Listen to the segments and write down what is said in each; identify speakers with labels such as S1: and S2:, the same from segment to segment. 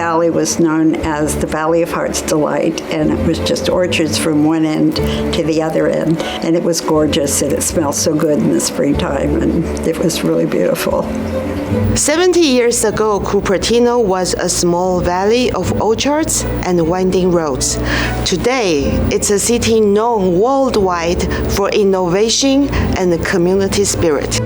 S1: valley was known as the Valley of Heart's Delight, and it was just orchards from one end to the other end. And it was gorgeous, and it smelled so good in the springtime, and it was really beautiful.
S2: 70 years ago, Cupertino was a small valley of orchards and winding roads. Today, it's a city known worldwide for innovation and community spirit.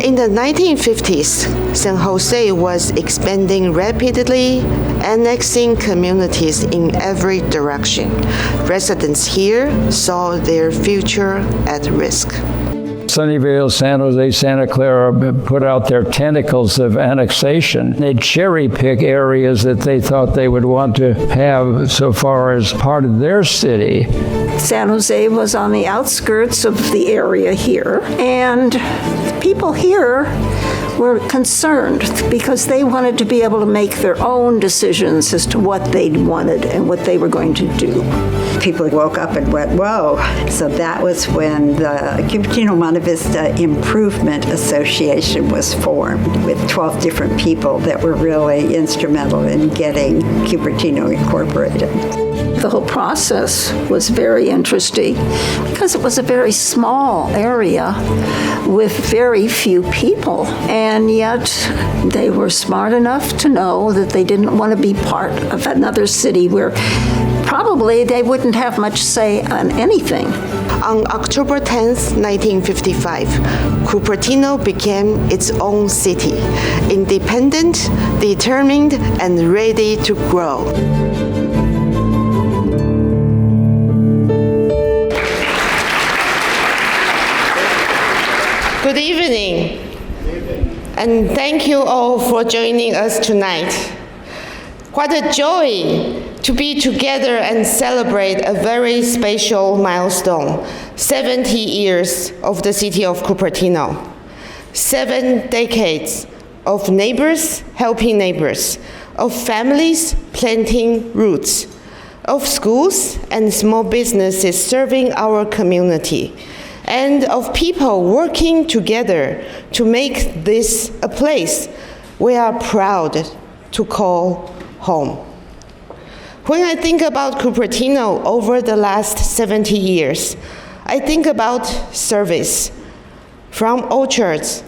S2: In the 1950s, San Jose was expanding rapidly, annexing communities in every direction. Residents here saw their future at risk.
S3: Sunnyvale, San Jose, Santa Clara put out their tentacles of annexation. They'd cherry pick areas that they thought they would want to have so far as part of their city.
S4: San Jose was on the outskirts of the area here, and people here were concerned because they wanted to be able to make their own decisions as to what they wanted and what they were going to do.
S1: People woke up and went, whoa. So that was when the Cupertino Monte Vista Improvement Association was formed with 12 different people that were really instrumental in getting Cupertino incorporated.
S4: The whole process was very interesting because it was a very small area with very few people, and yet they were smart enough to know that they didn't want to be part of another city where probably they wouldn't have much say on anything.
S2: On October 10, 1955, Cupertino became its own city, independent, determined, and ready to grow. Good evening, and thank you all for joining us tonight. What a joy to be together and celebrate a very special milestone, 70 years of the city of Cupertino. 7 decades of neighbors helping neighbors, of families planting roots, of schools and small businesses serving our community, and of people working together to make this a place we are proud to call home. When I think about Cupertino over the last 70 years, I think about service, from orchards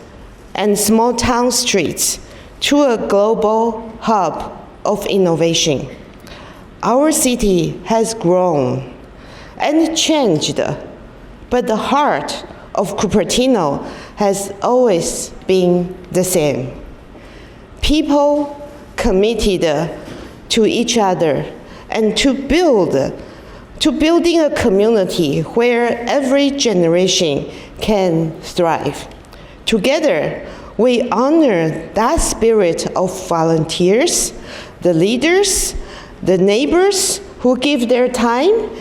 S2: and small town streets to a global hub of innovation. Our city has grown and changed, but the heart of Cupertino has always been the same. People committed to each other and to building a community where every generation can thrive. Together, we honor that spirit of volunteers, the leaders, the neighbors who give their time,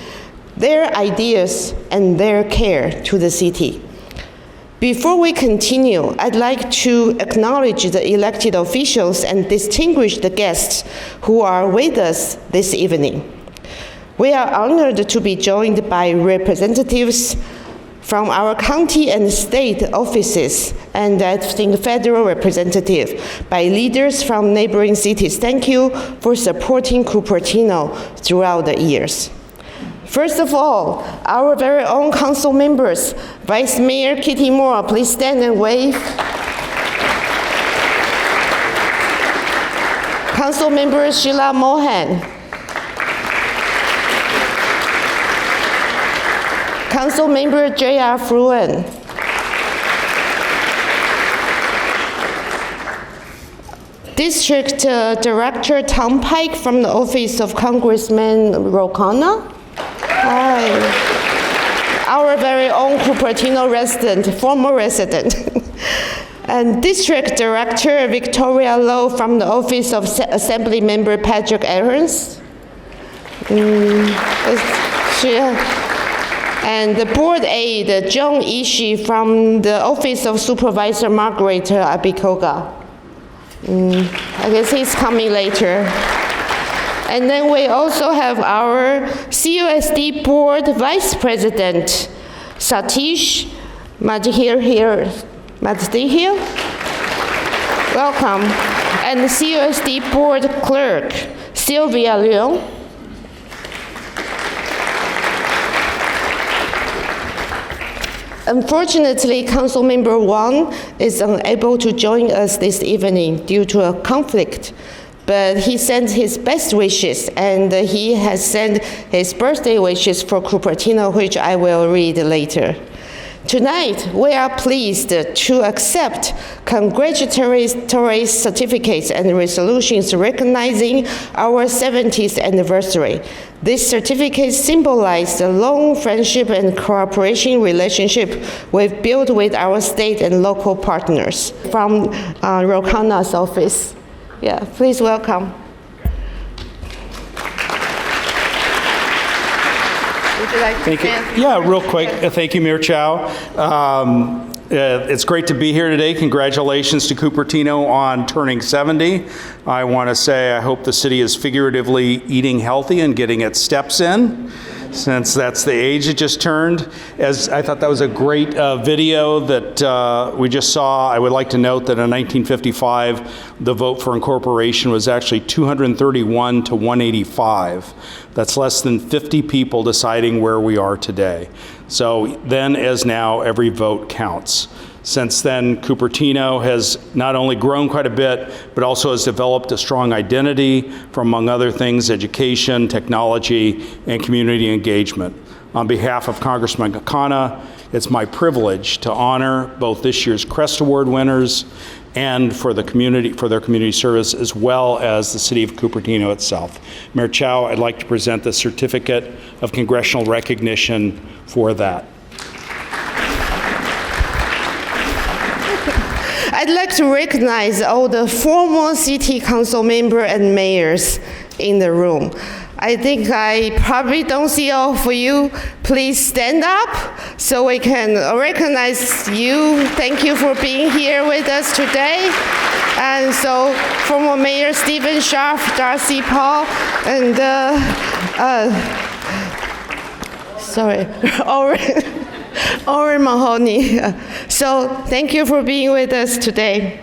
S2: their ideas, and their care to the city. Before we continue, I'd like to acknowledge the elected officials and distinguish the guests who are with us this evening. We are honored to be joined by representatives from our county and state offices, and I think federal representative, by leaders from neighboring cities. Thank you for supporting Cupertino throughout the years. First of all, our very own council members, Vice Mayor Kitty Moore, please stand and wave. Council Member Sheila Mohan. Council Member J.R. Fruin. District Director Tom Pike from the Office of Congressman Rokana. Hi. Our very own Cupertino resident, former resident. And District Director Victoria Lowe from the Office of Assembly Member Patrick Aarons. And the Board Aide John Ishii from the Office of Supervisor Margaret Abikoga. I guess he's coming later. And then we also have our CUSD Board Vice President, Satish Madhihir. Welcome. And the CUSD Board Clerk, Sylvia Leung. Unfortunately, Councilmember Wang is unable to join us this evening due to a conflict, but he sent his best wishes, and he has sent his birthday wishes for Cupertino, which I will read later. Tonight, we are pleased to accept congratulatory certificates and resolutions recognizing our 70th anniversary. These certificates symbolize the long friendship and cooperation relationship we've built with our state and local partners. From Rokana's office. Yeah, please welcome.
S5: Thank you. Yeah, real quick. Thank you, Mayor Chow. It's great to be here today. Congratulations to Cupertino on turning 70. I want to say I hope the city is figuratively eating healthy and getting its steps in, since that's the age it just turned. As I thought that was a great video that we just saw. I would like to note that in 1955, the vote for incorporation was actually 231 to 185. That's less than 50 people deciding where we are today. So then, as now, every vote counts. Since then, Cupertino has not only grown quite a bit, but also has developed a strong identity for, among other things, education, technology, and community engagement. On behalf of Congressman Kakana, it's my privilege to honor both this year's CREST Award winners and for the community, for their community service, as well as the city of Cupertino itself. Mayor Chow, I'd like to present the certificate of congressional recognition for that.
S2: I'd like to recognize all the former city council members and mayors in the room. I think I probably don't see all of you. Please stand up so we can recognize you. Thank you for being here with us today. And so former Mayor Stephen Scharf, Darcy Paul, and Oren Mahoney. So thank you for being with us today.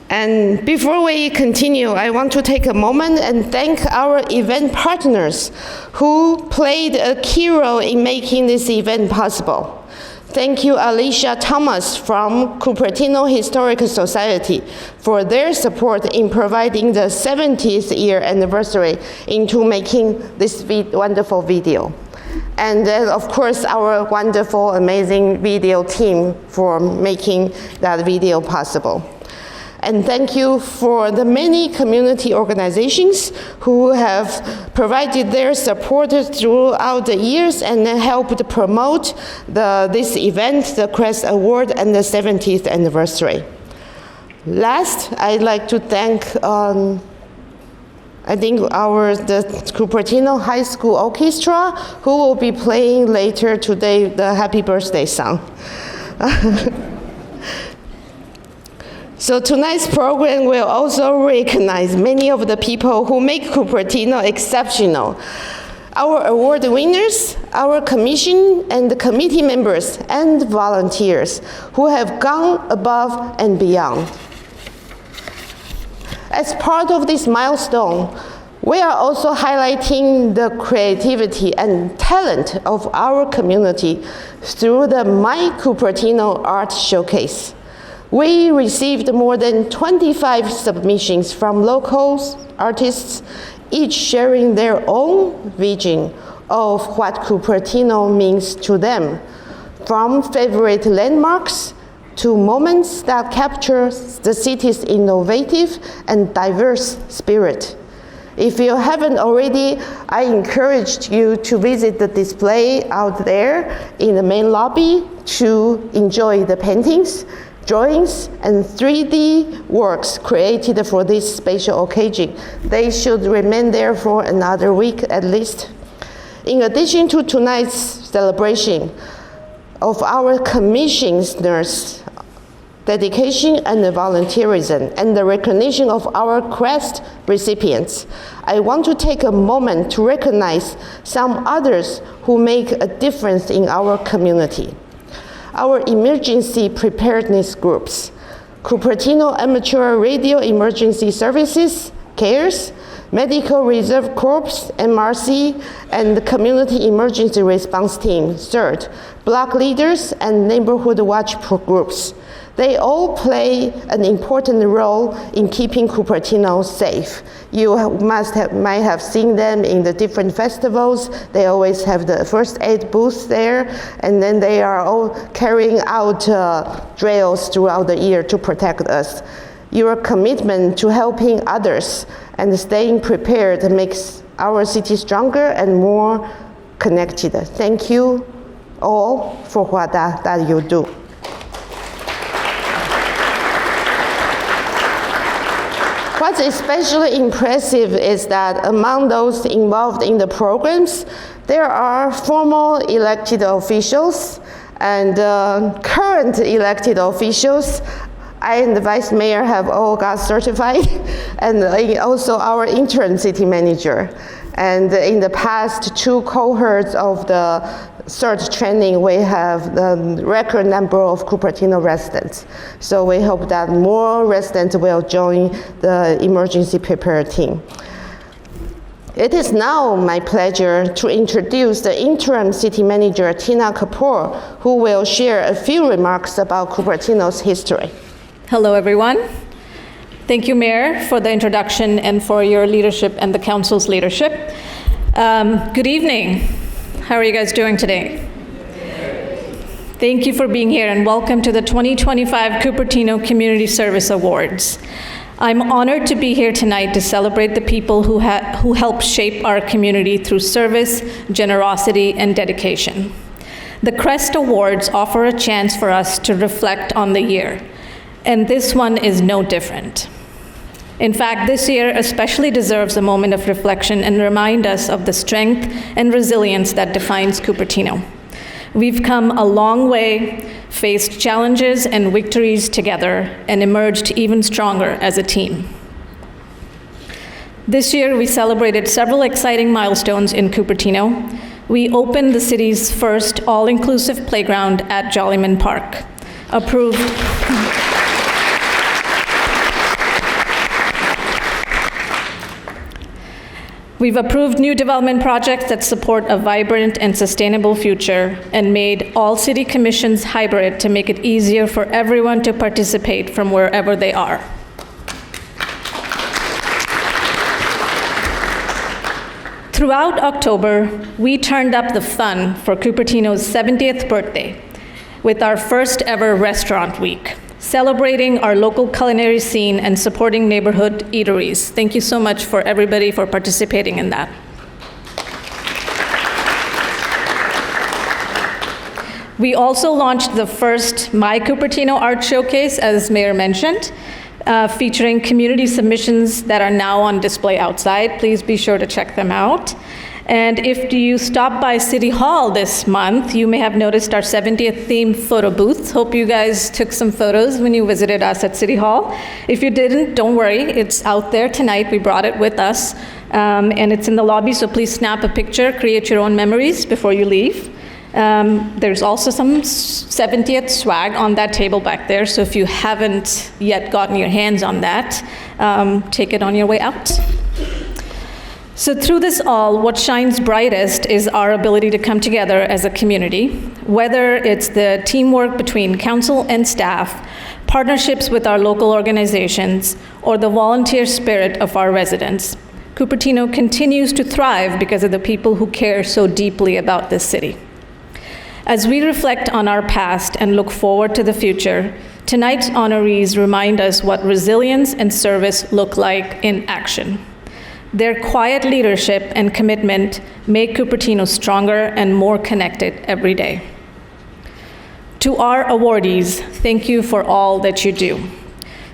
S2: And before we continue, I want to take a moment and thank our event partners who played a key role in making this event possible. Thank you, Alicia Thomas from Cupertino Historical Society for their support in providing the 70th year anniversary into making this wonderful video. And then, of course, our wonderful, amazing video team for making that video possible. And thank you for the many community organizations who have provided their support throughout the years and helped promote this event, the CREST Award, and the 70th anniversary. Last, I'd like to thank the Cupertino High School Orchestra, who will be playing later today the Happy Birthday song. So tonight's program will also recognize many of the people who make Cupertino exceptional. Our award winners, our commission and the committee members and volunteers who have gone above and beyond. As part of this milestone, we are also highlighting the creativity and talent of our community through the My Cupertino Art Showcase. We received more than 25 submissions from local artists, each sharing their own vision of what Cupertino means to them, from favorite landmarks to moments that capture the city's innovative and diverse spirit. If you haven't already, I encourage you to visit the display out there in the main lobby to enjoy the paintings, drawings, and 3D works created for this special occasion. They should remain there for another week at least. In addition to tonight's celebration of our commissioners' dedication and volunteerism, and the recognition of our CREST recipients, I want to take a moment to recognize some others who make a difference in our community. Our emergency preparedness groups, Cupertino Amateur Radio Emergency Services, CARES, Medical Reserve Corps, MRC, and the Community Emergency Response Team, CERT, Block Leaders, and Neighborhood Watch groups. They all play an important role in keeping Cupertino safe. You might have seen them in the different festivals. They always have the first aid booth there, and then they are all carrying out drills throughout the year to protect us. Your commitment to helping others and staying prepared makes our city stronger and more connected. Thank you all for what that you do. What's especially impressive is that among those involved in the programs, there are former elected officials and current elected officials. I and the vice mayor have all got certified, and also our interim city manager. And in the past 2 cohorts of the CERT training, we have the record number of Cupertino residents. So we hope that more residents will join the emergency prepared team. It is now my pleasure to introduce the interim city manager, Tina Kapoor, who will share a few remarks about Cupertino's history.
S6: Hello, everyone. Thank you, Mayor, for the introduction and for your leadership and the council's leadership. Good evening. How are you guys doing today? Thank you for being here and welcome to the 2025 Cupertino Community Service Awards. I'm honored to be here tonight to celebrate the people who helped shape our community through service, generosity, and dedication. The CREST Awards offer a chance for us to reflect on the year, and this one is no different. In fact, this year especially deserves a moment of reflection and remind us of the strength and resilience that defines Cupertino. We've come a long way, faced challenges and victories together, and emerged even stronger as a team. This year, we celebrated several exciting milestones in Cupertino. We opened the city's first all-inclusive playground at Jollyman Park, We've approved new development projects that support a vibrant and sustainable future and made all city commissions hybrid to make it easier for everyone to participate from wherever they are. Throughout October, we turned up the fun for Cupertino's 70th birthday with our first ever restaurant week, celebrating our local culinary scene and supporting neighborhood eateries. Thank you so much for everybody for participating in that. We also launched the first My Cupertino Art Showcase, as Mayor mentioned, featuring community submissions that are now on display outside. Please be sure to check them out. And if you stop by City Hall this month, you may have noticed our 70th themed photo booth. Hope you guys took some photos when you visited us at City Hall. If you didn't, don't worry, it's out there tonight. We brought it with us, and it's in the lobby, so please snap a picture, create your own memories before you leave. There's also some 70th swag on that table back there, so if you haven't yet gotten your hands on that, take it on your way out. So through this all, what shines brightest is our ability to come together as a community, whether it's the teamwork between council and staff, partnerships with our local organizations, or the volunteer spirit of our residents. Cupertino continues to thrive because of the people who care so deeply about this city. As we reflect on our past and look forward to the future, tonight's honorees remind us what resilience and service look like in action. Their quiet leadership and commitment make Cupertino stronger and more connected every day. To our awardees, thank you for all that you do.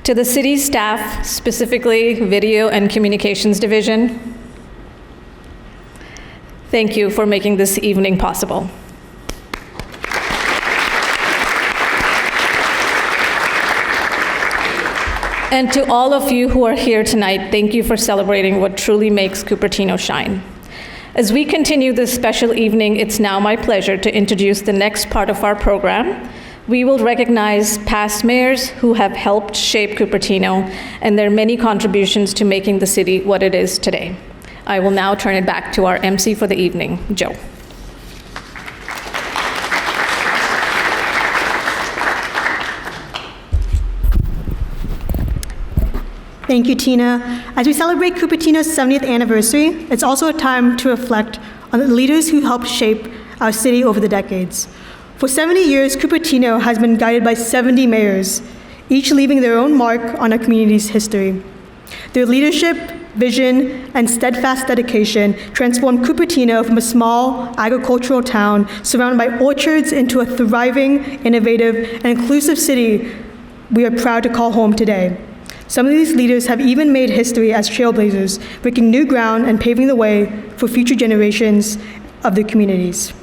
S6: To the city staff, specifically Video and Communications Division, thank you for making this evening possible. And to all of you who are here tonight, thank you for celebrating what truly makes Cupertino shine. As we continue this special evening, it's now my pleasure to introduce the next part of our program, We will recognize past mayors who have helped shape Cupertino and their many contributions to making the city what it is today. I will now turn it back to our MC for the evening, Joe.
S7: Thank you, Tina. As we celebrate Cupertino's 70th anniversary, it's also a time to reflect on the leaders who helped shape our city over the decades. For 70 years, Cupertino has been guided by 70 mayors, each leaving their own mark on our community's history. Their leadership, vision, and steadfast dedication transformed Cupertino from a small agricultural town surrounded by orchards into a thriving, innovative, and inclusive city we are proud to call home today. Some of these leaders have even made history as trailblazers, breaking new ground and paving the way for future generations of their communities.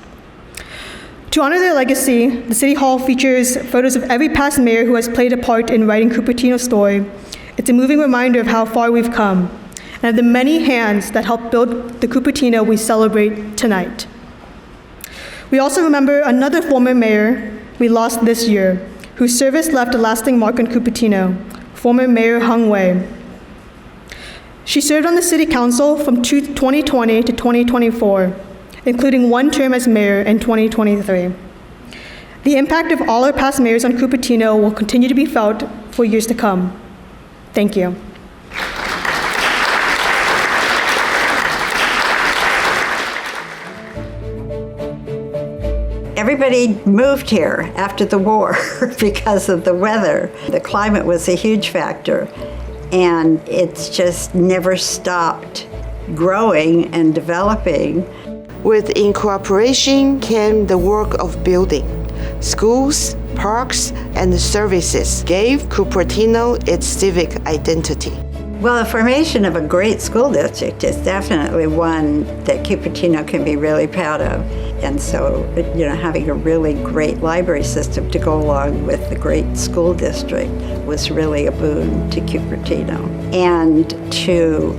S7: To honor their legacy, the City Hall features photos of every past mayor who has played a part in writing Cupertino's story. It's a moving reminder of how far we've come, and of the many hands that helped build the Cupertino we celebrate tonight. We also remember another former mayor we lost this year, whose service left a lasting mark on Cupertino, former Mayor Hung Wei. She served on the City Council from 2020 to 2024, including one term as mayor in 2023. The impact of all our past mayors on Cupertino will continue to be felt for years to come. Thank you.
S1: Everybody moved here after the war because of the weather. The climate was a huge factor, and it's just never stopped growing and developing.
S2: With incorporation came the work of building. Schools, parks, and services gave Cupertino its civic identity.
S1: Well, the formation of a great school district is definitely one that Cupertino can be really proud of. And so, having a really great library system to go along with the great school district was really a boon to Cupertino. And to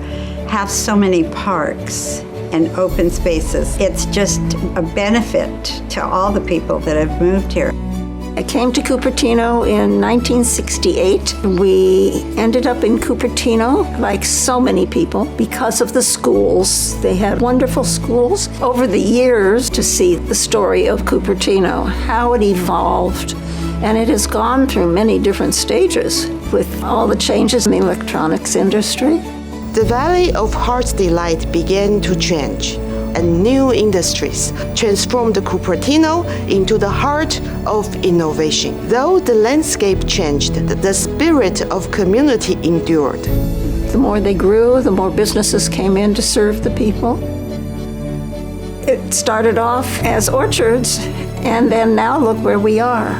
S1: have so many parks and open spaces, it's just a benefit to all the people that have moved here.
S4: I came to Cupertino in 1968. We ended up in Cupertino, like so many people, because of the schools. They had wonderful schools. Over the years, to see the story of Cupertino, how it evolved, and it has gone through many different stages with all the changes in the electronics industry.
S2: The Valley of Heart's Delight began to change, and new industries transformed Cupertino into the heart of innovation. Though the landscape changed, the spirit of community endured.
S4: The more they grew, the more businesses came in to serve the people. It started off as orchards, and then now look where we are.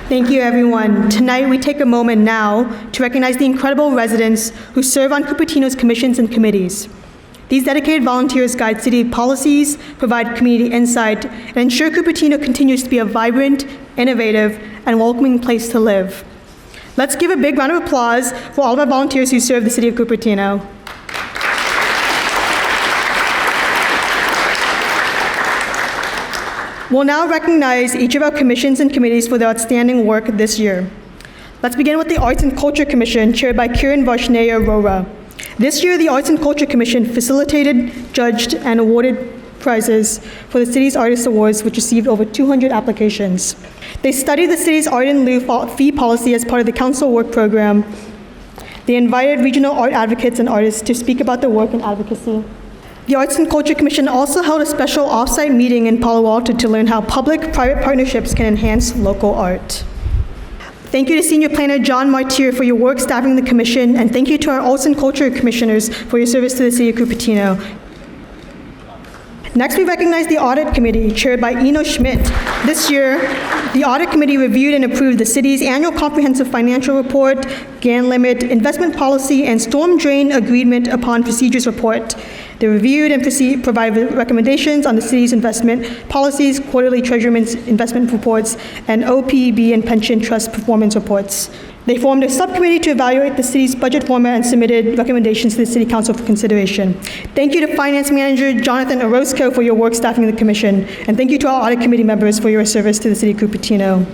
S7: Thank you, everyone. Tonight, we take a moment now to recognize the incredible residents who serve on Cupertino's commissions and committees. These dedicated volunteers guide city policies, provide community insight, and ensure Cupertino continues to be a vibrant, innovative, and welcoming place to live. Let's give a big round of applause for all of our volunteers who serve the city of Cupertino. We'll now recognize each of our commissions and committees for their outstanding work this year. Let's begin with the Arts and Culture Commission, chaired by Kiran Varshney Arora. This year, the Arts and Culture Commission facilitated, judged, and awarded prizes for the city's Artist Awards, which received over 200 applications. They studied the city's art in lieu fee policy as part of the council work program. They invited regional art advocates and artists to speak about their work and advocacy. The Arts and Culture Commission also held a special off-site meeting in Palo Alto to learn how public-private partnerships can enhance local art. Thank you to Senior Planner John Martyr for your work staffing the commission, and thank you to our Arts and Culture Commissioners for your service to the City of Cupertino. Next, we recognize the Audit Committee, chaired by Eno Schmidt. This year, the Audit Committee reviewed and approved the city's annual comprehensive financial report, GAN limit, investment policy, and storm drain agreement upon procedures report. They reviewed and provided recommendations on the city's investment policies, quarterly treasurer's investment reports, and OPEB and pension trust performance reports. They formed a subcommittee to evaluate the city's budget format and submitted recommendations to the City Council for consideration. Thank you to Finance Manager Jonathan Orozco for your work staffing the Commission, and thank you to our Audit Committee members for your service to the City of Cupertino.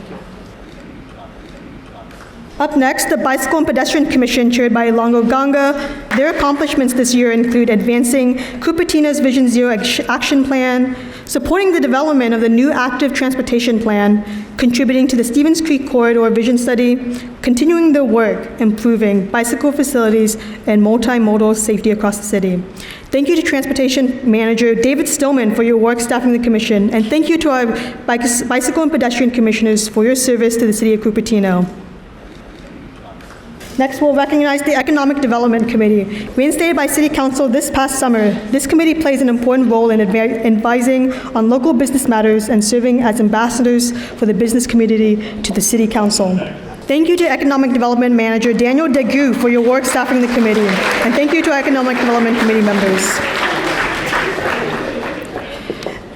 S7: Up next, the Bicycle and Pedestrian Commission, chaired by Longo Ganga. Their accomplishments this year include advancing Cupertino's Vision Zero Action Plan, supporting the development of the new active transportation plan, contributing to the Stevens Creek Corridor Vision Study, continuing their work improving bicycle facilities and multimodal safety across the city. Thank you to Transportation Manager David Stillman for your work staffing the Commission, and thank you to our Bicycle and Pedestrian Commissioners for your service to the City of Cupertino. Next, we'll recognize the Economic Development Committee. Reinstated by City Council this past summer, this committee plays an important role in advising on local business matters and serving as ambassadors for the business community to the City Council. Thank you to Economic Development Manager Daniel Degu for your work staffing the committee, and thank you to our Economic Development Committee members.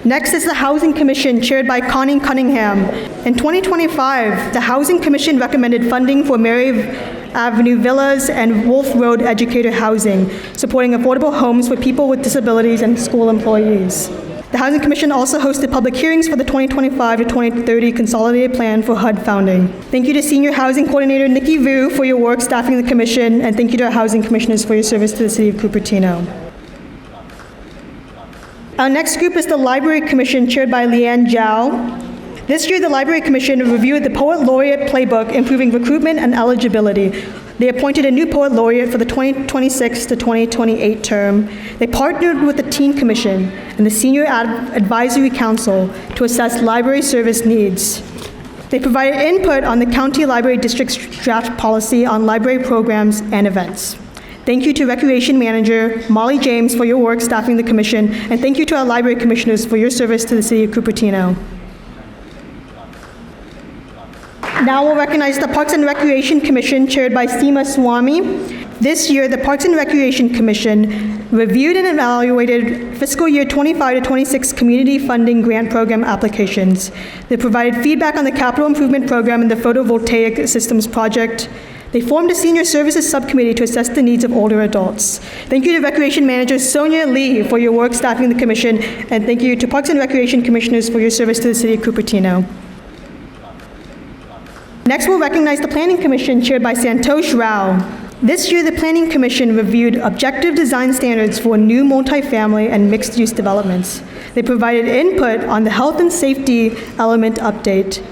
S7: Next is the Housing Commission, chaired by Connie Cunningham. In 2025, the Housing Commission recommended funding for Mary Avenue Villas and Wolf Road Educator Housing, supporting affordable homes for people with disabilities and school employees. The Housing Commission also hosted public hearings for the 2025 to 2030 Consolidated Plan for HUD founding. Thank you to Senior Housing Coordinator Nikki Vu for your work staffing the Commission, and thank you to our Housing Commissioners for your service to the City of Cupertino. Our next group is the Library Commission, chaired by Leanne Zhao. This year, the Library Commission reviewed the Poet Laureate Playbook, improving recruitment and eligibility. They appointed a new Poet Laureate for the 2026 to 2028 term. They partnered with the Teen Commission and the Senior Advisory Council to assess library service needs. They provided input on the County Library District's draft policy on library programs and events. Thank you to Recreation Manager Molly James for your work staffing the Commission, and thank you to our Library Commissioners for your service to the City of Cupertino. Now we'll recognize the Parks and Recreation Commission, chaired by Seema Swami. This year, the Parks and Recreation Commission reviewed and evaluated fiscal year 25 to 26 community funding grant program applications. They provided feedback on the capital improvement program and the photovoltaic systems project. They formed a senior services subcommittee to assess the needs of older adults. Thank you to Recreation Manager Sonia Lee for your work staffing the Commission, and thank you to Parks and Recreation Commissioners for your service to the City of Cupertino. Next, we'll recognize the Planning Commission, chaired by Santosh Rao. This year, the Planning Commission reviewed objective design standards for new multifamily and mixed-use developments. They provided input on the health and safety element update,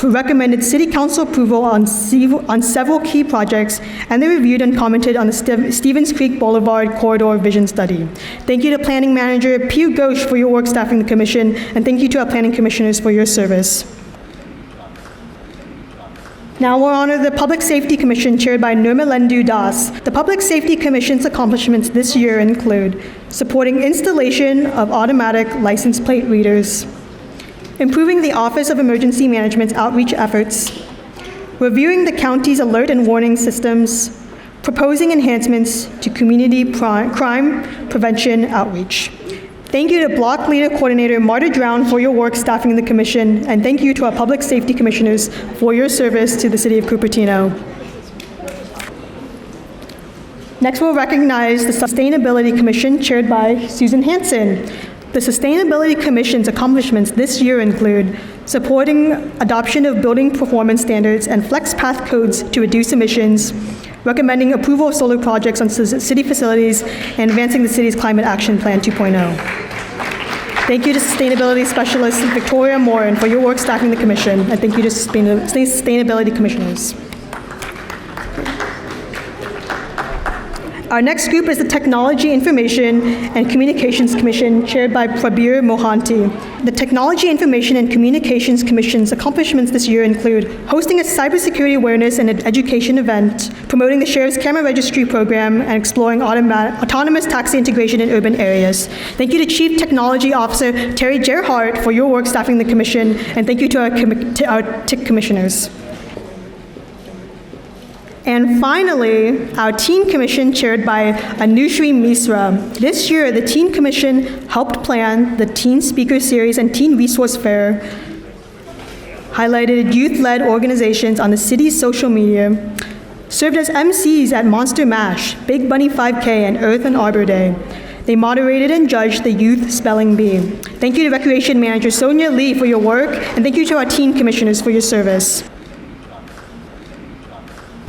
S7: recommended City Council approval on several key projects, and they reviewed and commented on the Stevens Creek Boulevard Corridor Vision Study. Thank you to Planning Manager Pugh Ghosh for your work staffing the Commission, and thank you to our Planning Commissioners for your service. Now we'll honor the Public Safety Commission, chaired by Nirmalendu Das. The Public Safety Commission's accomplishments this year include supporting installation of automatic license plate readers, improving the Office of Emergency Management's outreach efforts, reviewing the county's alert and warning systems, proposing enhancements to community crime prevention outreach. Thank you to Block Leader Coordinator Marta Drown for your work staffing the Commission, and thank you to our Public Safety Commissioners for your service to the City of Cupertino. Next, we'll recognize the Sustainability Commission, chaired by Susan Hansen. The Sustainability Commission's accomplishments this year include supporting adoption of building performance standards and flex path codes to reduce emissions, recommending approval of solar projects on city facilities, and advancing the city's Climate Action Plan 2.0. Thank you to Sustainability Specialist Victoria Morin for your work staffing the Commission, and thank you to Sustainability Commissioners. Our next group is the Technology, Information, and Communications Commission, chaired by Prabir Mohanty. The Technology, Information, and Communications Commission's accomplishments this year include hosting a cybersecurity awareness and education event, promoting the Sheriff's Camera Registry program, and exploring autonomous taxi integration in urban areas. Thank you to Chief Technology Officer Terry Gerhardt for your work staffing the Commission, and thank you to our TIC Commissioners. And finally, our Teen Commission, chaired by Anushri Misra. This year, the Teen Commission helped plan the Teen Speaker Series and Teen Resource Fair, highlighted youth-led organizations on the city's social media, served as MCs at Monster Mash, Big Bunny 5K, and Earth and Arbor Day. They moderated and judged the Youth Spelling Bee. Thank you to Recreation Manager Sonia Lee for your work, and thank you to our teen commissioners for your service.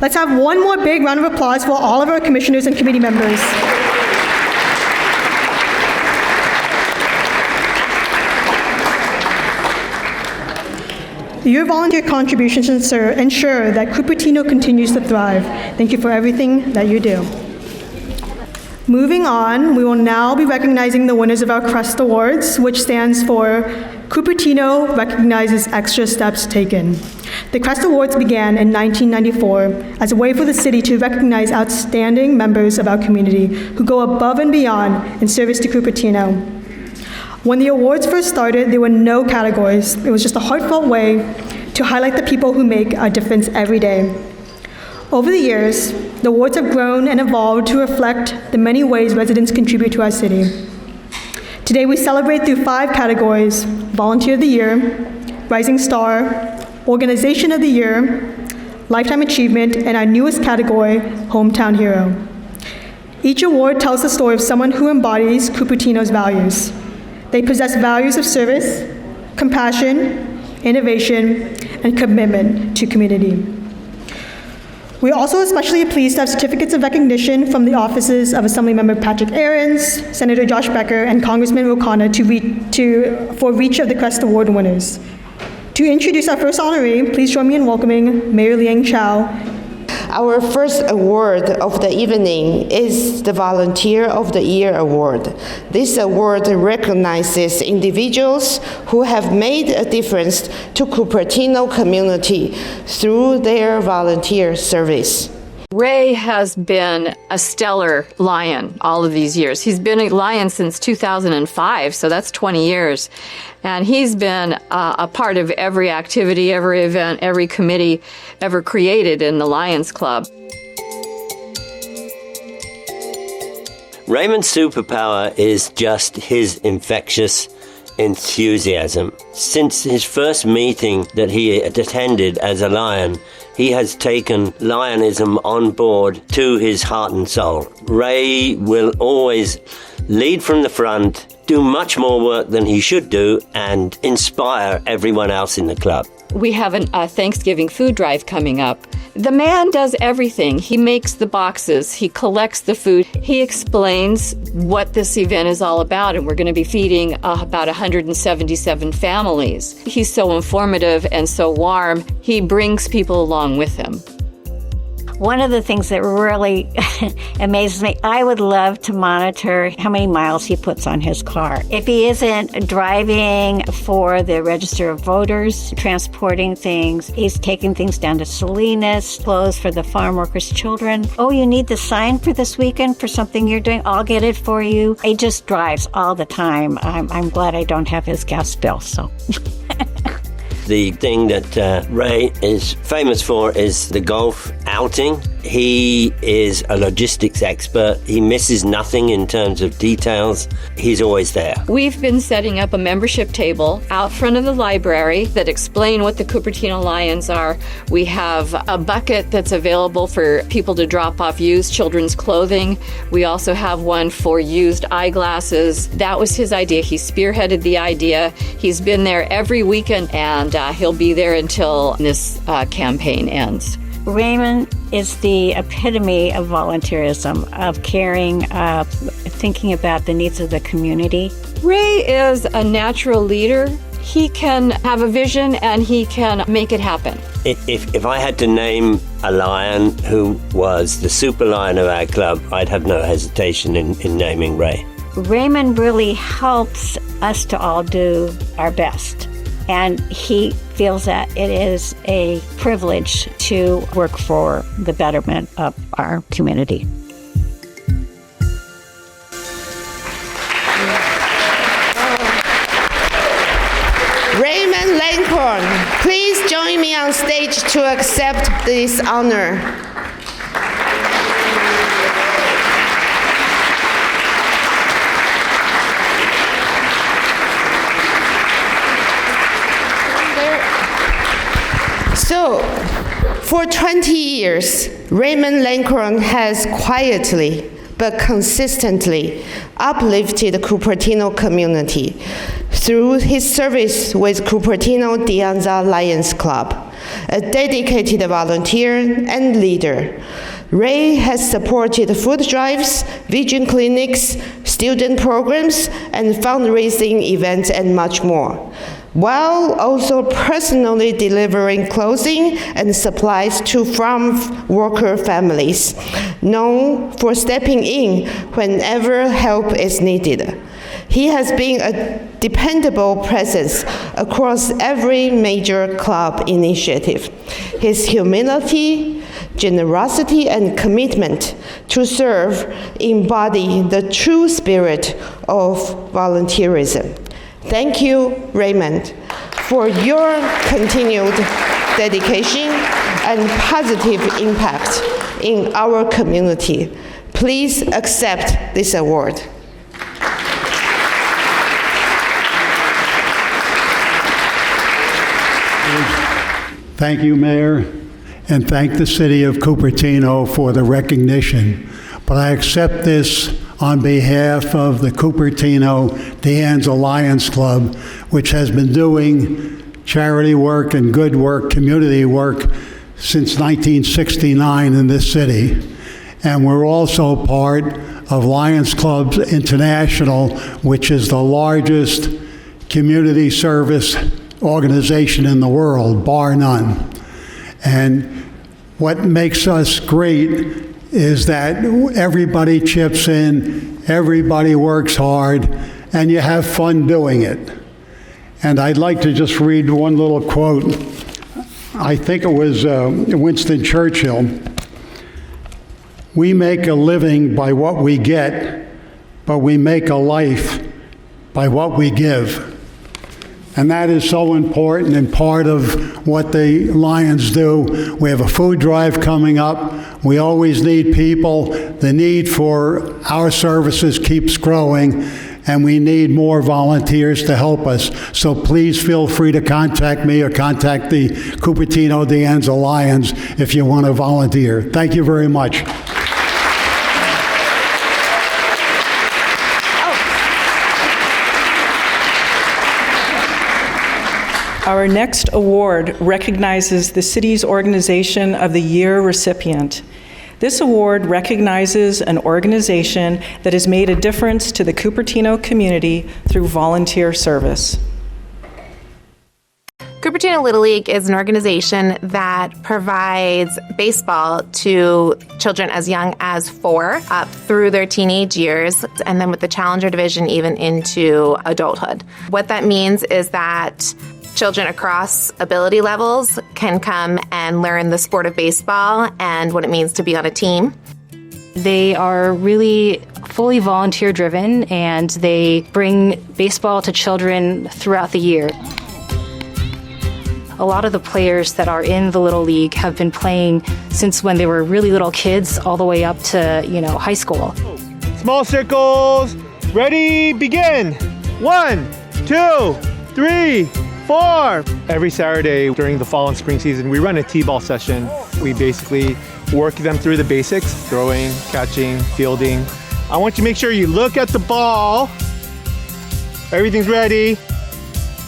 S7: Let's have one more big round of applause for all of our commissioners and committee members. Your volunteer contributions ensure that Cupertino continues to thrive. Thank you for everything that you do. Moving on, we will now be recognizing the winners of our CREST Awards, which stands for Cupertino Recognizes Extra Steps Taken. The CREST Awards began in 1994 as a way for the city to recognize outstanding members of our community who go above and beyond in service to Cupertino. When the awards first started, there were no categories. It was just a heartfelt way to highlight the people who make a difference every day. Over the years, the awards have grown and evolved to reflect the many ways residents contribute to our city. Today, we celebrate through 5 categories: Volunteer of the Year, Rising Star, Organization of the Year, Lifetime Achievement, and our newest category, Hometown Hero. Each award tells the story of someone who embodies Cupertino's values. They possess values of service, compassion, innovation, and commitment to community. We are also especially pleased to have certificates of recognition from the offices of Assemblymember Patrick Ahrens, Senator Josh Becker, and Congressman Ro Khanna for each of the CREST Award winners. To introduce our first honoree, please join me in welcoming Mayor Liang Chow.
S2: Our first award of the evening is the Volunteer of the Year Award. This award recognizes individuals who have made a difference to Cupertino community through their volunteer service.
S8: Ray has been a stellar Lion all of these years. He's been a Lion since 2005, so that's 20 years. And he's been a part of every activity, every event, every committee ever created in the Lions Club.
S9: Raymond's superpower is just his infectious enthusiasm. Since his first meeting that he attended as a Lion, he has taken Lionism on board to his heart and soul. Ray will always lead from the front, do much more work than he should do, and inspire everyone else in the club.
S8: We have a Thanksgiving food drive coming up. The man does everything. He makes the boxes. He collects the food. He explains what this event is all about, and we're going to be feeding about 177 families. He's so informative and so warm. He brings people along with him.
S10: One of the things that really amazes me, I would love to monitor how many miles he puts on his car. If he isn't driving for the register of voters, transporting things, he's taking things down to Salinas, clothes for the farm workers' children. Oh, you need the sign for this weekend for something you're doing? I'll get it for you. He just drives all the time. I'm glad I don't have his gas bill, so...
S9: The thing that Ray is famous for is the golf outing. He is a logistics expert. He misses nothing in terms of details. He's always there.
S8: We've been setting up a membership table out front of the library that explain what the Cupertino Lions are. We have a bucket that's available for people to drop off used children's clothing. We also have one for used eyeglasses. That was his idea. He spearheaded the idea. He's been there every weekend, and he'll be there until this campaign ends.
S10: Raymond is the epitome of volunteerism, of caring, thinking about the needs of the community.
S8: Ray is a natural leader. He can have a vision and he can make it happen.
S9: If I had to name a Lion who was the super Lion of our club, I'd have no hesitation in naming Ray.
S10: Raymond really helps us to all do our best. And he feels that it is a privilege to work for the betterment of our community.
S2: Raymond Lancon, please join me on stage to accept this honor. So, For 20 years, Raymond Lancon has quietly but consistently uplifted the Cupertino community through his service with Cupertino De Anza Lions Club, a dedicated volunteer and leader. Ray has supported food drives, vision clinics, student programs, and fundraising events, and much more, while also personally delivering clothing and supplies to farm worker families, known for stepping in whenever help is needed. He has been a dependable presence across every major club initiative. His humility, generosity, and commitment to serve embody the true spirit of volunteerism. Thank you, Raymond, for your continued dedication and positive impact in our community. Please accept this award.
S11: Thank you, Mayor, and thank the City of Cupertino for the recognition. But I accept this on behalf of the Cupertino De Anza Lions Club, which has been doing charity work and good work, community work, since 1969 in this city. And we're also part of Lions Clubs International, which is the largest community service organization in the world, bar none. And what makes us great is that everybody chips in, everybody works hard, and you have fun doing it. And I'd like to just read one little quote. I think it was Winston Churchill. "We make a living by what we get, but we make a life by what we give." And that is so important and part of what the Lions do. We have a food drive coming up. We always need people. The need for our services keeps growing, and we need more volunteers to help us. So please feel free to contact me or contact the Cupertino De Anza Lions if you want to volunteer. Thank you very much.
S12: Our next award recognizes the city's Organization of the Year recipient. This award recognizes an organization that has made a difference to the Cupertino community through volunteer service.
S13: Cupertino Little League is an organization that provides baseball to children as young as 4 up through their teenage years, and then with the Challenger Division even into adulthood. What that means is that children across ability levels can come and learn the sport of baseball and what it means to be on a team.
S14: They are really fully volunteer driven, and they bring baseball to children throughout the year. A lot of the players that are in the Little League have been playing since when they were really little kids all the way up to, high school.
S15: Small circles, ready, begin. 1, 2, 3, 4. Every Saturday during the fall and spring season, we run a T-ball session. We basically work them through the basics, throwing, catching, fielding. I want you to make sure you look at the ball. Everything's ready.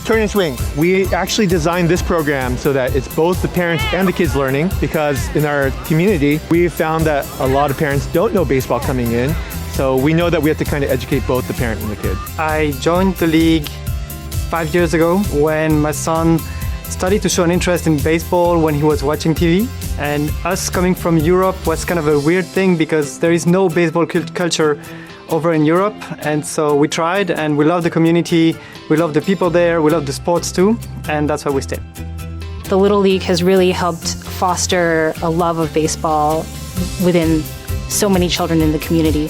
S15: Turn and swing. We actually designed this program so that it's both the parents and the kids learning, because in our community, we've found that a lot of parents don't know baseball coming in. So we know that we have to kind of educate both the parent and the kid.
S16: I joined the league 5 years ago when my son started to show an interest in baseball when he was watching TV. And us coming from Europe was kind of a weird thing because there is no baseball culture over in Europe. And so we tried, and we love the community, we love the people there, we love the sports too, and that's why we stayed.
S14: The Little League has really helped foster a love of baseball within so many children in the community.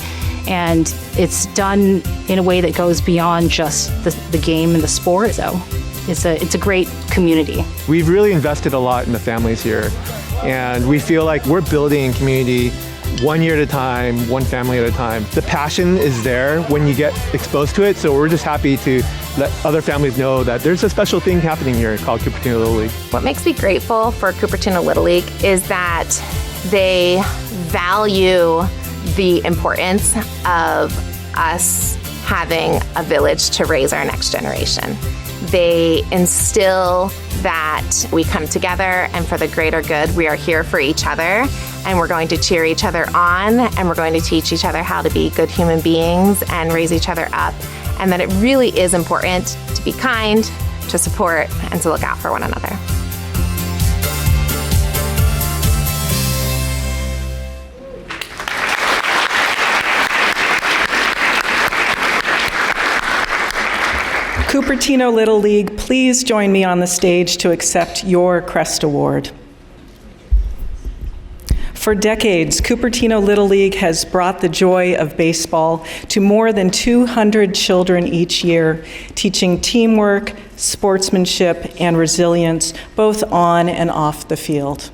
S14: And it's done in a way that goes beyond just the game and the sport. So it's a great community.
S15: We've really invested a lot in the families here, and we feel like we're building a community one year at a time, one family at a time. The passion is there when you get exposed to it, so we're just happy to let other families know that there's a special thing happening here called Cupertino Little League.
S13: What makes me grateful for Cupertino Little League is that they value the importance of us having a village to raise our next generation. They instill that we come together and for the greater good, we are here for each other and we're going to cheer each other on and we're going to teach each other how to be good human beings and raise each other up. And that it really is important to be kind, to support, and to look out for one another.
S12: Cupertino Little League, please join me on the stage to accept your CREST Award. For decades, Cupertino Little League has brought the joy of baseball to more than 200 children each year, teaching teamwork, sportsmanship, and resilience, both on and off the field.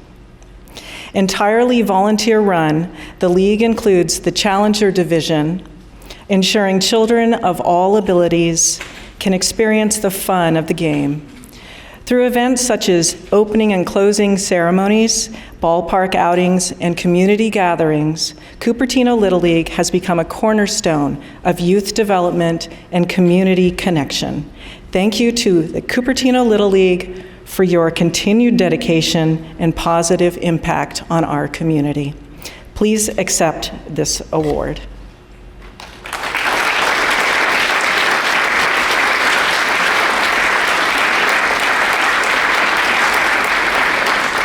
S12: Entirely volunteer-run, the league includes the Challenger Division, ensuring children of all abilities can experience the fun of the game. Through events such as opening and closing ceremonies, ballpark outings, and community gatherings, Cupertino Little League has become a cornerstone of youth development and community connection. Thank you to the Cupertino Little League for your continued dedication and positive impact on our community. Please accept this award.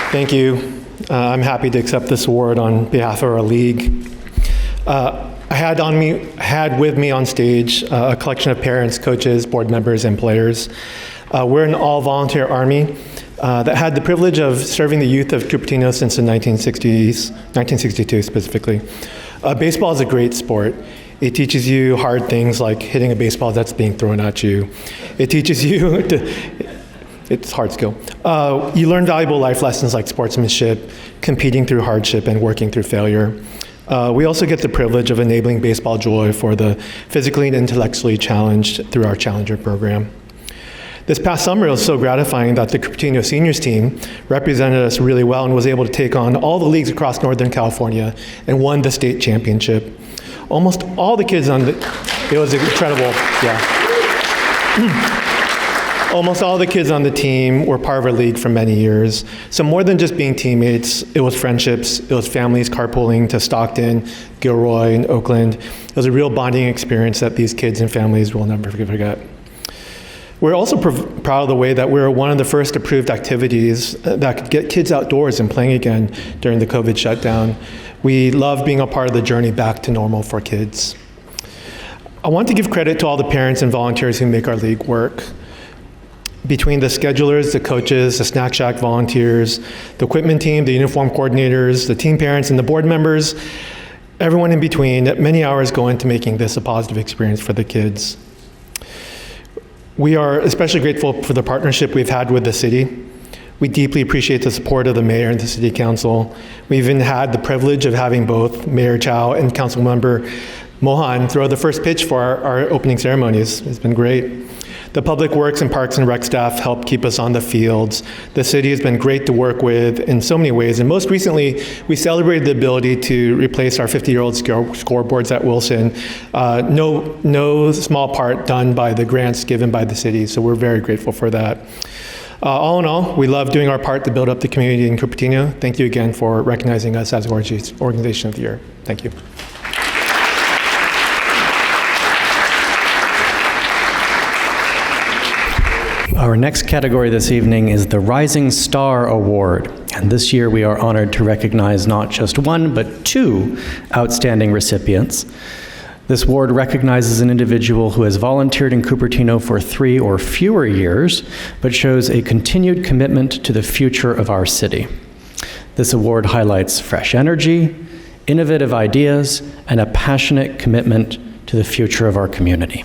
S15: Thank you. I'm happy to accept this award on behalf of our league. I had with me on stage a collection of parents, coaches, board members, and players. We're an all-volunteer army that had the privilege of serving the youth of Cupertino since the 1960s, 1962 specifically. Baseball is a great sport. It teaches you hard things like hitting a baseball that's being thrown at you. It teaches you it's hard skill. You learn valuable life lessons like sportsmanship, competing through hardship, and working through failure. We also get the privilege of enabling baseball joy for the physically and intellectually challenged through our Challenger program. This past summer, it was so gratifying that the Cupertino seniors team represented us really well and was able to take on all the leagues across Northern California and won the state championship. Almost all the kids it was incredible, yeah. Almost all the kids on the team were part of our league for many years. So more than just being teammates, it was friendships, it was families carpooling to Stockton, Gilroy, and Oakland. It was a real bonding experience that these kids and families will never forget. We're also proud of the way that we're one of the first approved activities that could get kids outdoors and playing again during the COVID shutdown. We love being a part of the journey back to normal for kids. I want to give credit to all the parents and volunteers who make our league work. Between the schedulers, the coaches, the Snack Shack volunteers, the equipment team, the uniform coordinators, the team parents, and the board members, everyone in between, many hours go into making this a positive experience for the kids. We are especially grateful for the partnership we've had with the city. We deeply appreciate the support of the mayor and the city council. We even had the privilege of having both Mayor Chow and council member Mohan throw the first pitch for our opening ceremonies. It's been great. The Public Works and Parks and Rec staff help keep us on the fields. The city has been great to work with in so many ways. And most recently, we celebrated the ability to replace our 50-year-old scoreboards at Wilson. No small part done by the grants given by the city. So we're very grateful for that. All in all, we love doing our part to build up the community in Cupertino. Thank you again for recognizing us as Organization of the Year. Thank you.
S17: Our next category this evening is the Rising Star Award. And this year we are honored to recognize not just one, but two outstanding recipients. This award recognizes an individual who has volunteered in Cupertino for 3 or fewer years, but shows a continued commitment to the future of our city. This award highlights fresh energy, innovative ideas, and a passionate commitment to the future of our community.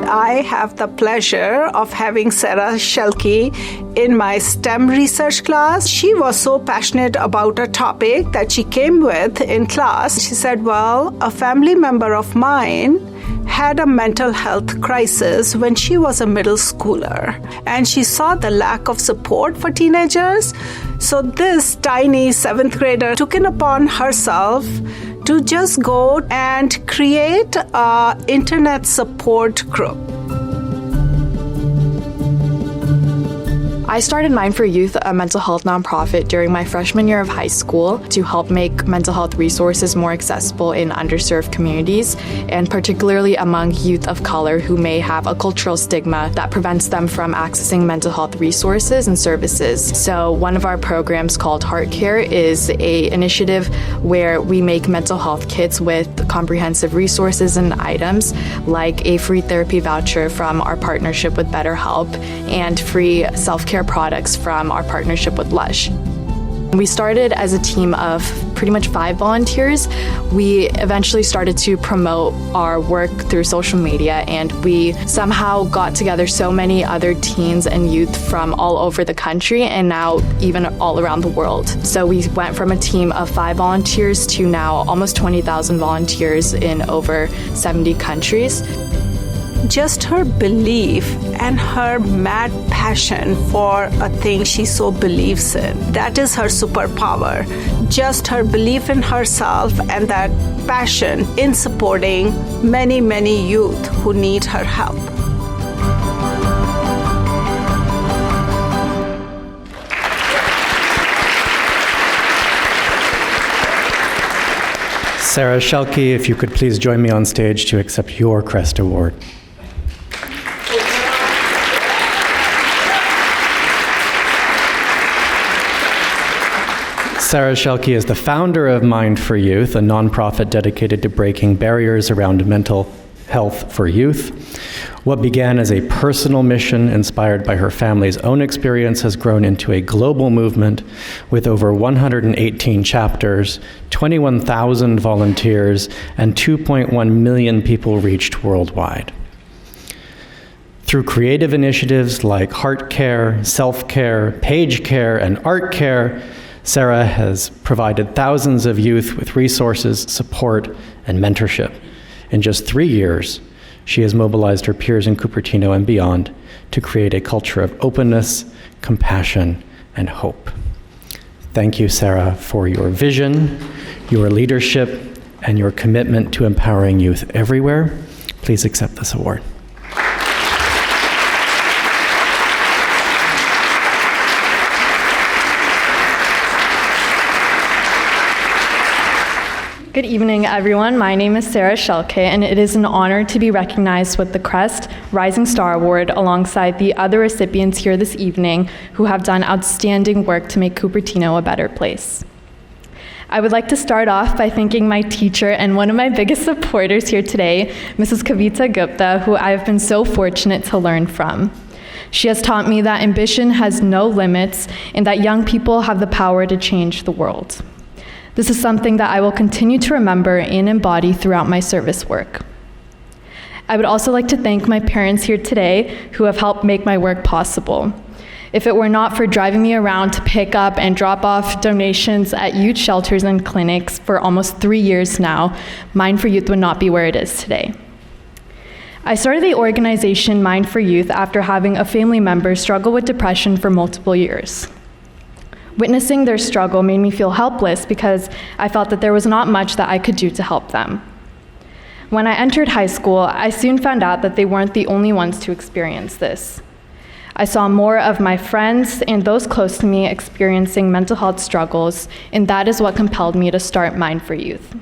S18: I I have the pleasure of having Sarah Shelke in my STEM research class. She was so passionate about a topic that she came with in class. She said, well, a family member of mine had a mental health crisis when she was a middle schooler, and she saw the lack of support for teenagers. So this tiny 7th grader took it upon herself to just go and create an internet support group.
S19: I started Mind for Youth, a mental health nonprofit, during my freshman year of high school to help make mental health resources more accessible in underserved communities, and particularly among youth of color who may have a cultural stigma that prevents them from accessing mental health resources and services. So one of our programs called Heart Care is an initiative where we make mental health kits with comprehensive resources and items like a free therapy voucher from our partnership with BetterHelp and free self-care products from our partnership with Lush. We started as a team of pretty much 5 volunteers. We eventually started to promote our work through social media, and we somehow got together so many other teens and youth from all over the country and now even all around the world. So we went from a team of 5 volunteers to now almost 20,000 volunteers in over 70 countries.
S18: Just her belief and her mad passion for a thing she so believes in. That is her superpower. Just her belief in herself and that passion in supporting many, many youth who need her help.
S17: Sarah Shelke, if you could please join me on stage to accept your CREST Award. Sarah Shelke is the founder of Mind for Youth, a nonprofit dedicated to breaking barriers around mental health for youth. What began as a personal mission inspired by her family's own experience has grown into a global movement with over 118 chapters, 21,000 volunteers, and 2.1 million people reached worldwide. Through creative initiatives like Heart Care, Self-Care, Page Care, and Art Care, Sarah has provided thousands of youth with resources, support, and mentorship. In just 3 years, she has mobilized her peers in Cupertino and beyond to create a culture of openness, compassion, and hope. Thank you, Sarah, for your vision, your leadership, and your commitment to empowering youth everywhere. Please accept this award.
S20: Good evening, everyone. My name is Sarah Shelke, and it is an honor to be recognized with the CREST Rising Star Award alongside the other recipients here this evening who have done outstanding work to make Cupertino a better place. I would like to start off by thanking my teacher and one of my biggest supporters here today, Mrs. Kavita Gupta, who I have been so fortunate to learn from. She has taught me that ambition has no limits and that young people have the power to change the world. This is something that I will continue to remember and embody throughout my service work. I would also like to thank my parents here today who have helped make my work possible. If it were not for driving me around to pick up and drop off donations at youth shelters and clinics for almost 3 years now, Mind for Youth would not be where it is today. I started the organization Mind for Youth after having a family member struggle with depression for multiple years. Witnessing their struggle made me feel helpless because I felt that there was not much that I could do to help them. When I entered high school, I soon found out that they weren't the only ones to experience this. I saw more of my friends and those close to me experiencing mental health struggles, and that is what compelled me to start Mind for Youth.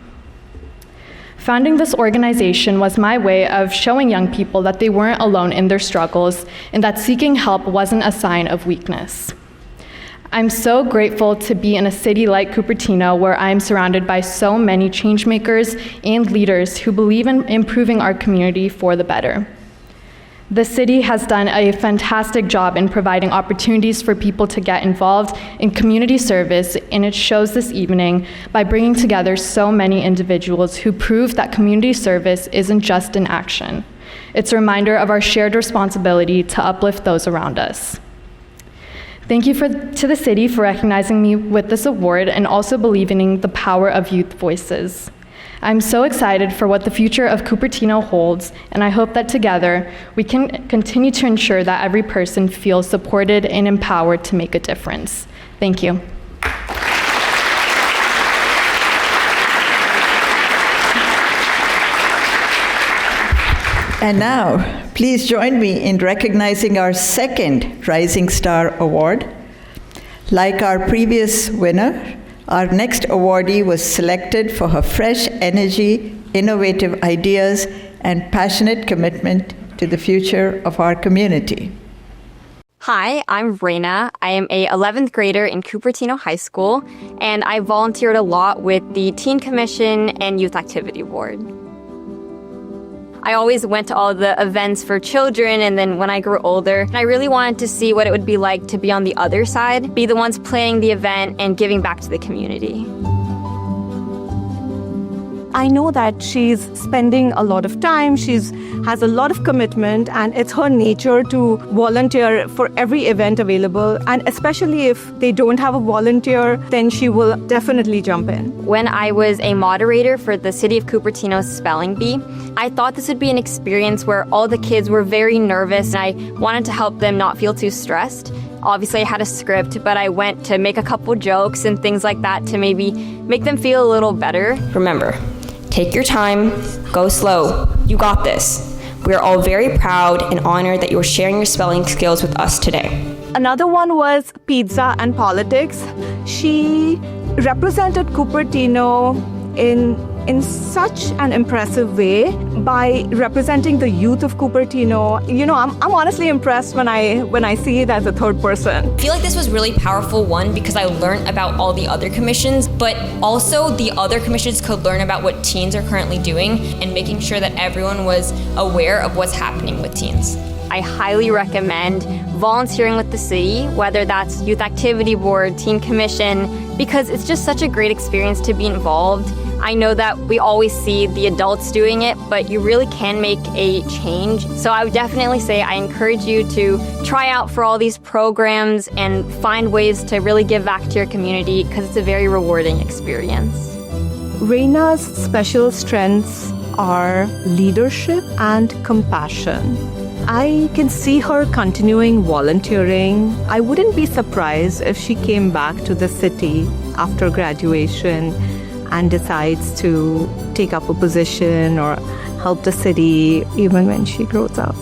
S20: Founding this organization was my way of showing young people that they weren't alone in their struggles and that seeking help wasn't a sign of weakness. I'm so grateful to be in a city like Cupertino where I'm surrounded by so many changemakers and leaders who believe in improving our community for the better. The city has done a fantastic job in providing opportunities for people to get involved in community service, and it shows this evening by bringing together so many individuals who prove that community service isn't just an action, It's a reminder of our shared responsibility to uplift those around us. Thank you to the city for recognizing me with this award and also believing in the power of youth voices. I'm so excited for what the future of Cupertino holds, and I hope that together we can continue to ensure that every person feels supported and empowered to make a difference. Thank you.
S21: And now, please join me in recognizing our second Rising Star Award. Like our previous winner, our next awardee was selected for her fresh energy, innovative ideas, and passionate commitment to the future of our community.
S22: Hi, I'm Reena. I am a 11th grader in Cupertino High School, and I volunteered a lot with the Teen Commission and Youth Activity Board. I always went to all the events for children, and then when I grew older, I really wanted to see what it would be like to be on the other side, be the ones planning the event and giving back to the community.
S23: I know that she's spending a lot of time, has a lot of commitment, and it's her nature to volunteer for every event available. And especially if they don't have a volunteer, then she will definitely jump in.
S22: When I was a moderator for the City of Cupertino's Spelling Bee, I thought this would be an experience where all the kids were very nervous, and I wanted to help them not feel too stressed. Obviously, I had a script, but I went to make a couple jokes and things like that to maybe make them feel a little better.
S24: Remember, take your time, go slow, you got this. We are all very proud and honored that you are sharing your spelling skills with us today.
S23: Another one was Pizza and Politics. She represented Cupertino in such an impressive way by representing the youth of Cupertino. You know, I'm honestly impressed when I see it as a third person.
S24: I feel like this was really powerful, one, because I learned about all the other commissions, but also the other commissions could learn about what teens are currently doing and making sure that everyone was aware of what's happening with teens.
S22: I highly recommend volunteering with the city, whether that's Youth Activity Board, Teen Commission, because it's just such a great experience to be involved. I know that we always see the adults doing it, but you really can make a change. So I would definitely say I encourage you to try out for all these programs and find ways to really give back to your community because it's a very rewarding experience.
S23: Reena's special strengths are leadership and compassion. I can see her continuing volunteering. I wouldn't be surprised if she came back to the city after graduation and decides to take up a position or help the city even when she grows up.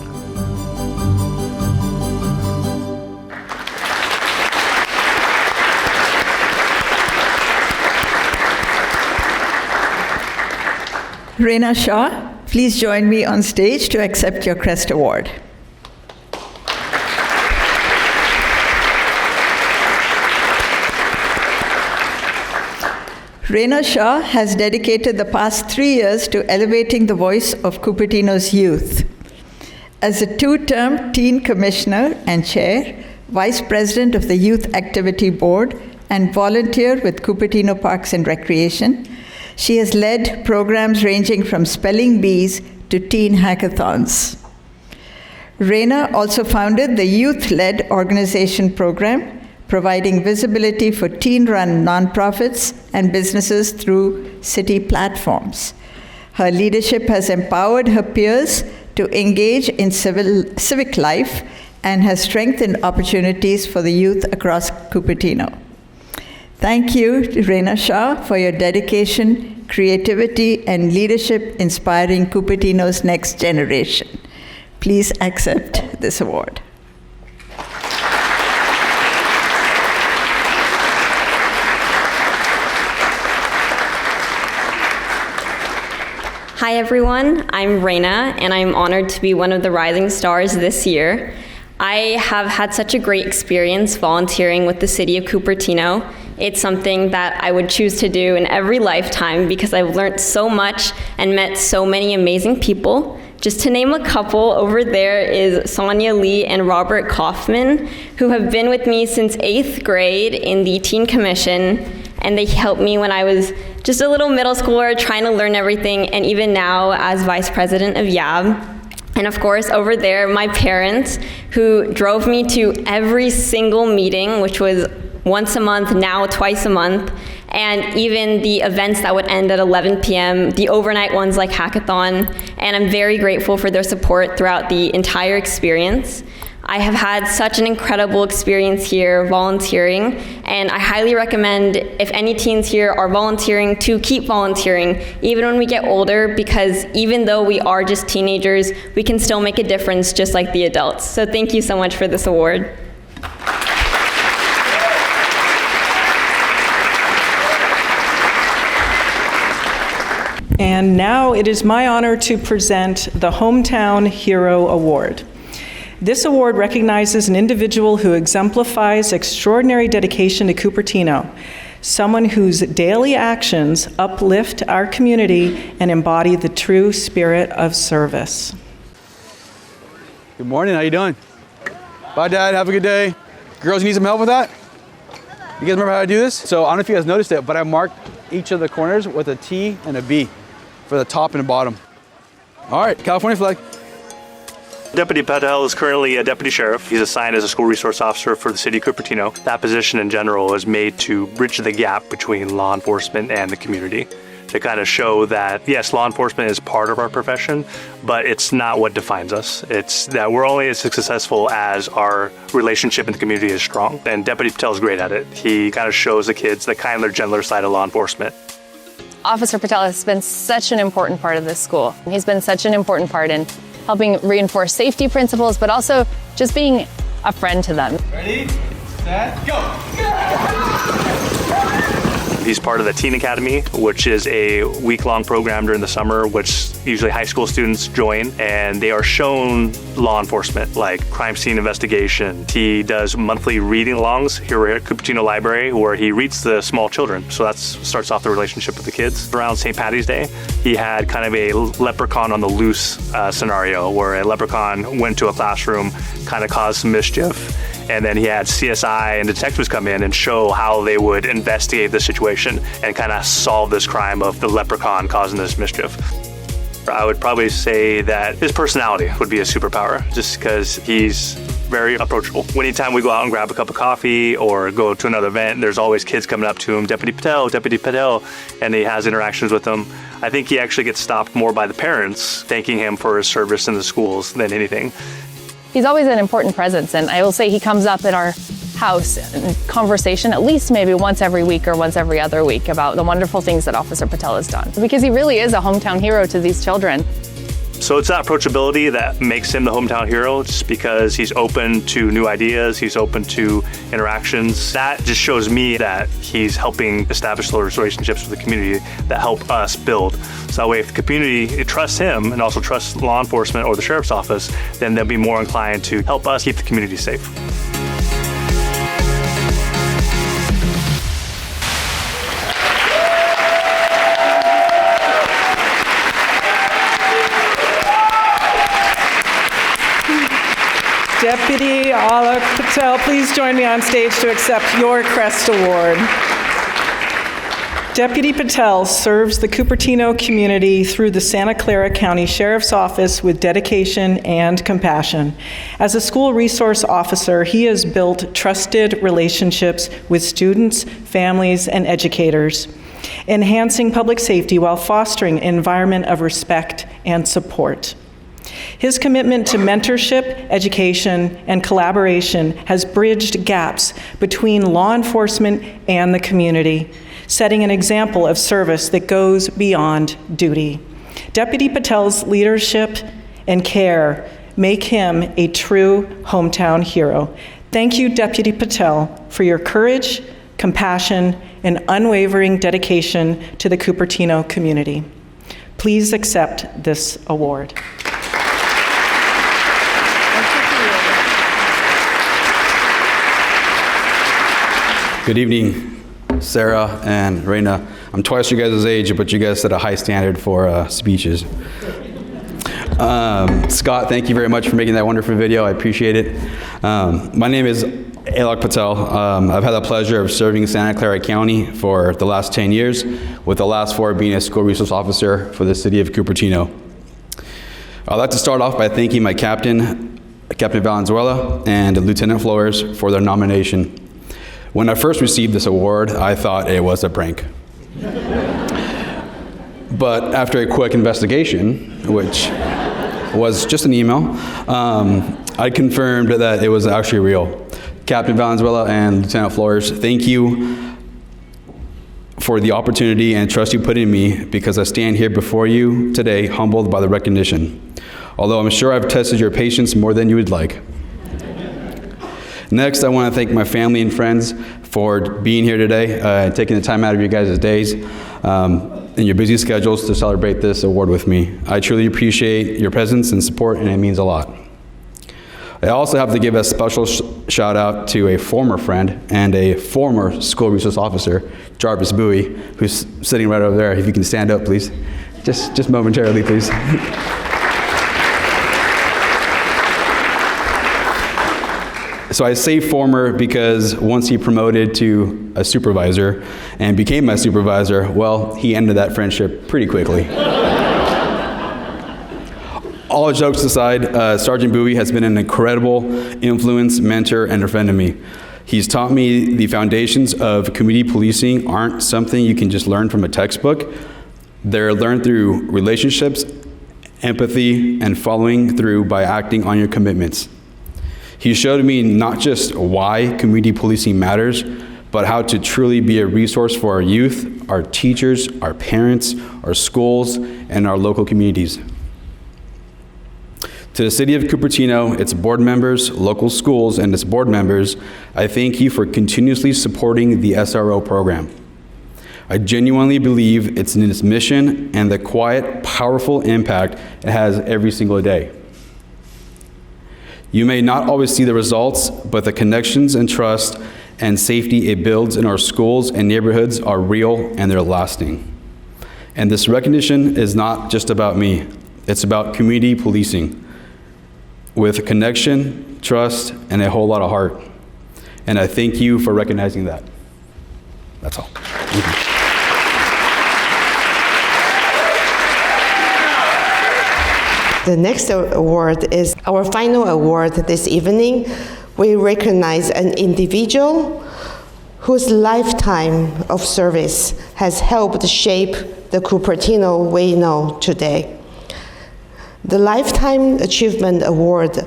S21: Reena Shah, please join me on stage to accept your CREST Award. Reena Shah has dedicated the past 3 years to elevating the voice of Cupertino's youth. As a two-term teen commissioner and chair, vice president of the Youth Activity Board, and volunteer with Cupertino Parks and Recreation, she has led programs ranging from spelling bees to teen hackathons. Reena also founded the youth-led organization program, providing visibility for teen-run nonprofits and businesses through city platforms. Her leadership has empowered her peers to engage in civic life and has strengthened opportunities for the youth across Cupertino. Thank you, Reena Shah, for your dedication, creativity, and leadership inspiring Cupertino's next generation. Please accept this award.
S24: Hi everyone, I'm Reena, and I'm honored to be one of the Rising Stars this year. I have had such a great experience volunteering with the City of Cupertino. It's something that I would choose to do in every lifetime because I've learned so much and met so many amazing people. Just to name a couple, over there is Sonia Lee and Robert Kaufman, who have been with me since 8th grade in the Teen Commission, and they helped me when I was just a little middle schooler trying to learn everything, and even now as vice president of YAB. And of course, over there, my parents, who drove me to every single meeting, which was once a month, now twice a month, and even the events that would end at 11 p.m., the overnight ones like Hackathon, and I'm very grateful for their support throughout the entire experience. I have had such an incredible experience here volunteering, and I highly recommend if any teens here are volunteering to keep volunteering even when we get older, because even though we are just teenagers, we can still make a difference just like the adults. So thank you so much for this award.
S12: And now it is my honor to present the Hometown Hero Award. This award recognizes an individual who exemplifies extraordinary dedication to Cupertino, someone whose daily actions uplift our community and embody the true spirit of service.
S1: Good morning, how you doing? Bye, Dad, have a good day. Girls, you need some help with that? You guys remember how to do this? So I don't know if you guys noticed it, but I marked each of the corners with a T and a B for the top and the bottom. All right, California flag.
S3: Deputy Patel is currently a deputy sheriff. He's assigned as a school resource officer for the city of Cupertino. That position in general is made to bridge the gap between law enforcement and the community, to kind of show that, yes, law enforcement is part of our profession, but it's not what defines us. It's that we're only as successful as our relationship in the community is strong. And Deputy Patel is great at it. He kind of shows the kids the kinder, gentler side of law enforcement.
S5: Officer Patel has been such an important part of this school. He's been such an important part in helping reinforce safety principles, but also just being a friend to them.
S1: Ready, set, go!
S3: He's part of the Teen Academy, which is a week-long program during the summer, which usually high school students join, and they are shown law enforcement, like crime scene investigation. He does monthly reading alongs here at Cupertino Library, where he reads to small children. So that starts off the relationship with the kids. Around St. Patty's Day, he had kind of a leprechaun on the loose scenario, where a leprechaun went to a classroom, kind of caused some mischief. And then he had CSI and detectives come in and show how they would investigate the situation and kind of solve this crime of the leprechaun causing this mischief. I would probably say that his personality would be a superpower, just because he's very approachable. Anytime we go out and grab a cup of coffee or go to another event, there's always kids coming up to him, Deputy Patel, and he has interactions with them. I think he actually gets stopped more by the parents thanking him for his service in the schools than anything.
S5: He's always an important presence, and I will say he comes up in our house in conversation at least maybe once every week or once every other week about the wonderful things that Officer Patel has done, because he really is a hometown hero to these children.
S3: So it's that approachability that makes him the hometown hero, just because he's open to new ideas, he's open to interactions. That just shows me that he's helping establish those relationships with the community that help us build. So that way, if the community trusts him and also trusts law enforcement or the sheriff's office, then they'll be more inclined to help us keep the community safe.
S12: Deputy Aalok Patel, please join me on stage to accept your CREST Award. Deputy Patel serves the Cupertino community through the Santa Clara County Sheriff's Office with dedication and compassion. As a school resource officer, he has built trusted relationships with students, families, and educators, enhancing public safety while fostering an environment of respect and support. His commitment to mentorship, education, and collaboration has bridged gaps between law enforcement and the community, setting an example of service that goes beyond duty. Deputy Patel's leadership and care make him a true hometown hero. Thank you, Deputy Patel, for your courage, compassion, and unwavering dedication to the Cupertino community. Please accept this award.
S1: Good evening, Sarah and Reena. I'm twice your guys' age, but you guys set a high standard for speeches. Scott, thank you very much for making that wonderful video. I appreciate it. My name is Aalok Patel. I've had the pleasure of serving Santa Clara County for the last 10 years, with the last 4 being a school resource officer for the city of Cupertino. I'd like to start off by thanking my Captain Valenzuela, and Lieutenant Flores for their nomination. When I first received this award, I thought it was a prank. But after a quick investigation, which was just an email, I confirmed that it was actually real. Captain Valenzuela and Lieutenant Flores, thank you for the opportunity and trust you put in me, because I stand here before you today humbled by the recognition. Although I'm sure I've tested your patience more than you would like. Next, I want to thank my family and friends for being here today, taking the time out of your guys' days and your busy schedules to celebrate this award with me. I truly appreciate your presence and support, and it means a lot. I also have to give a special shout out to a former friend and a former school resource officer, Jarvis Bowie, who's sitting right over there. If you can stand up, please. Just momentarily, please. So I say former because once he promoted to a supervisor and became my supervisor, well, he ended that friendship pretty quickly. All jokes aside, Sergeant Bowie has been an incredible influence, mentor, and a friend to me. He's taught me the foundations of community policing aren't something you can just learn from a textbook. They're learned through relationships, empathy, and following through by acting on your commitments. He showed me not just why community policing matters, but how to truly be a resource for our youth, our teachers, our parents, our schools, and our local communities. To the City of Cupertino, its board members, local schools, and its board members, I thank you for continuously supporting the SRO program. I genuinely believe it's in its mission and the quiet, powerful impact it has every single day. You may not always see the results, but the connections and trust and safety it builds in our schools and neighborhoods are real and they're lasting. And this recognition is not just about me, it's about community policing with connection, trust, and a whole lot of heart. And I thank you for recognizing that. That's all. Thank you.
S2: The next award is our final award this evening. We recognize an individual whose lifetime of service has helped shape the Cupertino we know today. The Lifetime Achievement Award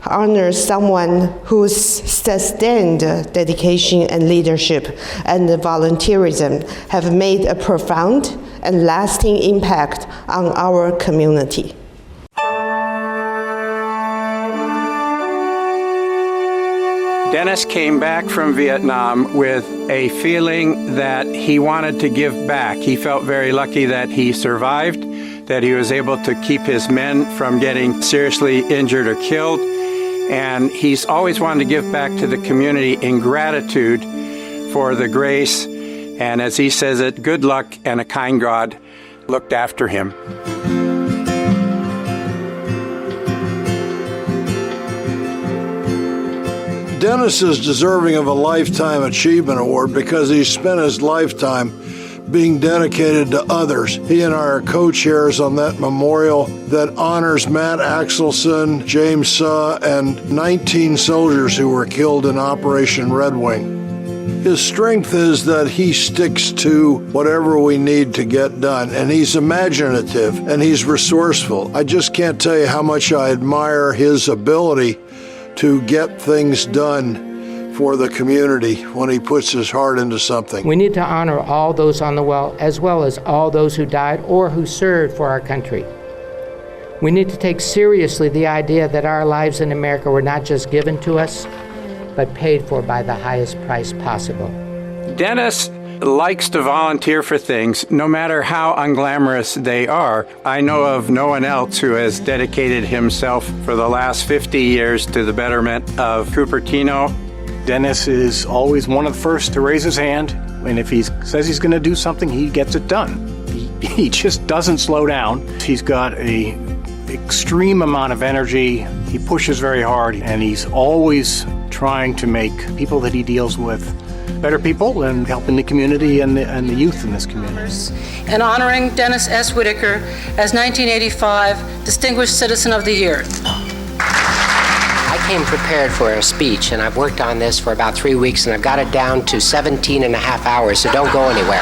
S2: honors someone whose sustained dedication and leadership and volunteerism have made a profound and lasting impact on our community.
S4: Dennis came back from Vietnam with a feeling that he wanted to give back. He felt very lucky that he survived, that he was able to keep his men from getting seriously injured or killed. And he's always wanted to give back to the community in gratitude for the grace. And as he says it, good luck and a kind God looked after him.
S6: Dennis is deserving of a Lifetime Achievement Award because he spent his lifetime being dedicated to others. He and I are co-chairs on that memorial that honors Matt Axelson, James Suh, and 19 soldiers who were killed in Operation Red Wing. His strength is that he sticks to whatever we need to get done, and he's imaginative and he's resourceful. I just can't tell you how much I admire his ability to get things done for the community when he puts his heart into something.
S7: We need to honor all those on the well, as well as all those who died or who served for our country. We need to take seriously the idea that our lives in America were not just given to us, but paid for by the highest price possible.
S4: Dennis likes to volunteer for things, no matter how unglamorous they are. I know of no one else who has dedicated himself for the last 50 years to the betterment of Cupertino.
S8: Dennis is always one of the first to raise his hand, and if he says he's going to do something, he gets it done. He just doesn't slow down. He's got an extreme amount of energy. He pushes very hard, and he's always trying to make people that he deals with better people and helping the community and the youth in this community.
S9: And honoring Dennis S. Whittaker as 1985 Distinguished Citizen of the Year.
S10: I came prepared for a speech, and I've worked on this for about 3 weeks, and I've got it down to 17 and a half hours, so don't go anywhere.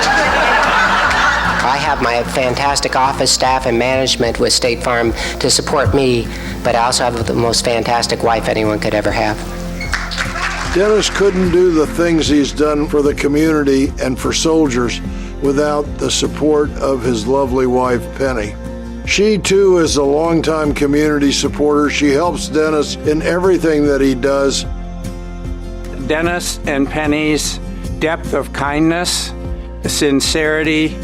S10: I have my fantastic office staff and management with State Farm to support me, but I also have the most fantastic wife anyone could ever have.
S6: Dennis couldn't do the things he's done for the community and for soldiers without the support of his lovely wife, Penny. She, too, is a longtime community supporter. She helps Dennis in everything that he does.
S4: Dennis and Penny's depth of kindness, sincerity,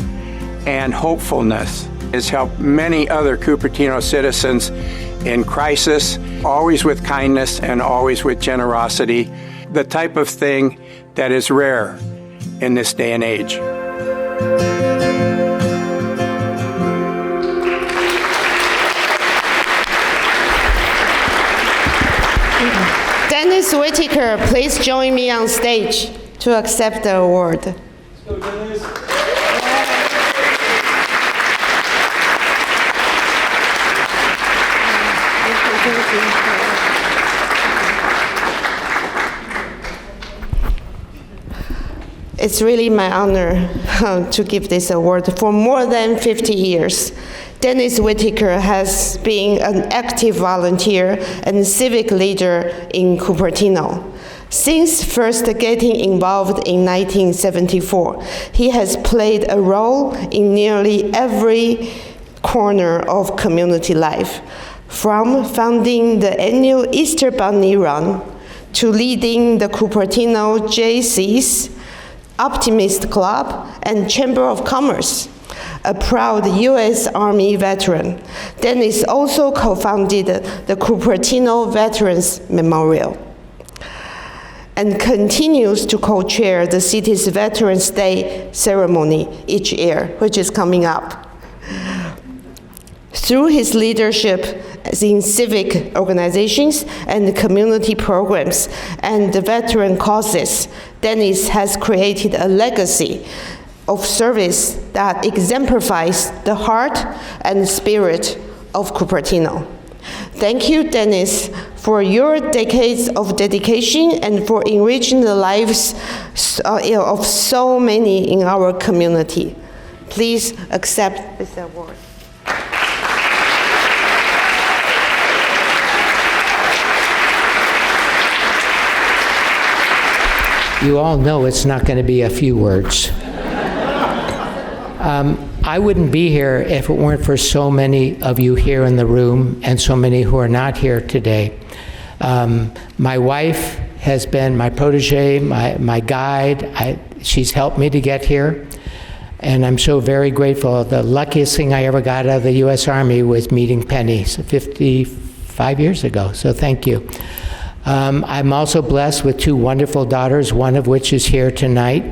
S4: and hopefulness has helped many other Cupertino citizens in crisis, always with kindness and always with generosity, the type of thing that is rare in this day and age.
S2: Dennis Whittaker, please join me on stage to accept the award. It's really my honor to give this award. For more than 50 years, Dennis Whittaker has been an active volunteer and civic leader in Cupertino. Since first getting involved in 1974, he has played a role in nearly every corner of community life, from founding the annual Easter Bunny Run to leading the Cupertino JC's Optimist Club and Chamber of Commerce. A proud U.S. Army veteran, Dennis also co-founded the Cupertino Veterans Memorial and continues to co-chair the city's Veterans Day ceremony each year, which is coming up. Through his leadership in civic organizations and community programs and the veteran causes, Dennis has created a legacy of service that exemplifies the heart and spirit of Cupertino. Thank you, Dennis, for your decades of dedication and for enriching the lives of so many in our community. Please accept this award.
S7: You all know it's not going to be a few words. I wouldn't be here if it weren't for so many of you here in the room and so many who are not here today. My wife has been my protege, my guide. She's helped me to get here, and I'm so very grateful. The luckiest thing I ever got out of the U.S. Army was meeting Penny 55 years ago, so thank you. I'm also blessed with two wonderful daughters, one of which is here tonight,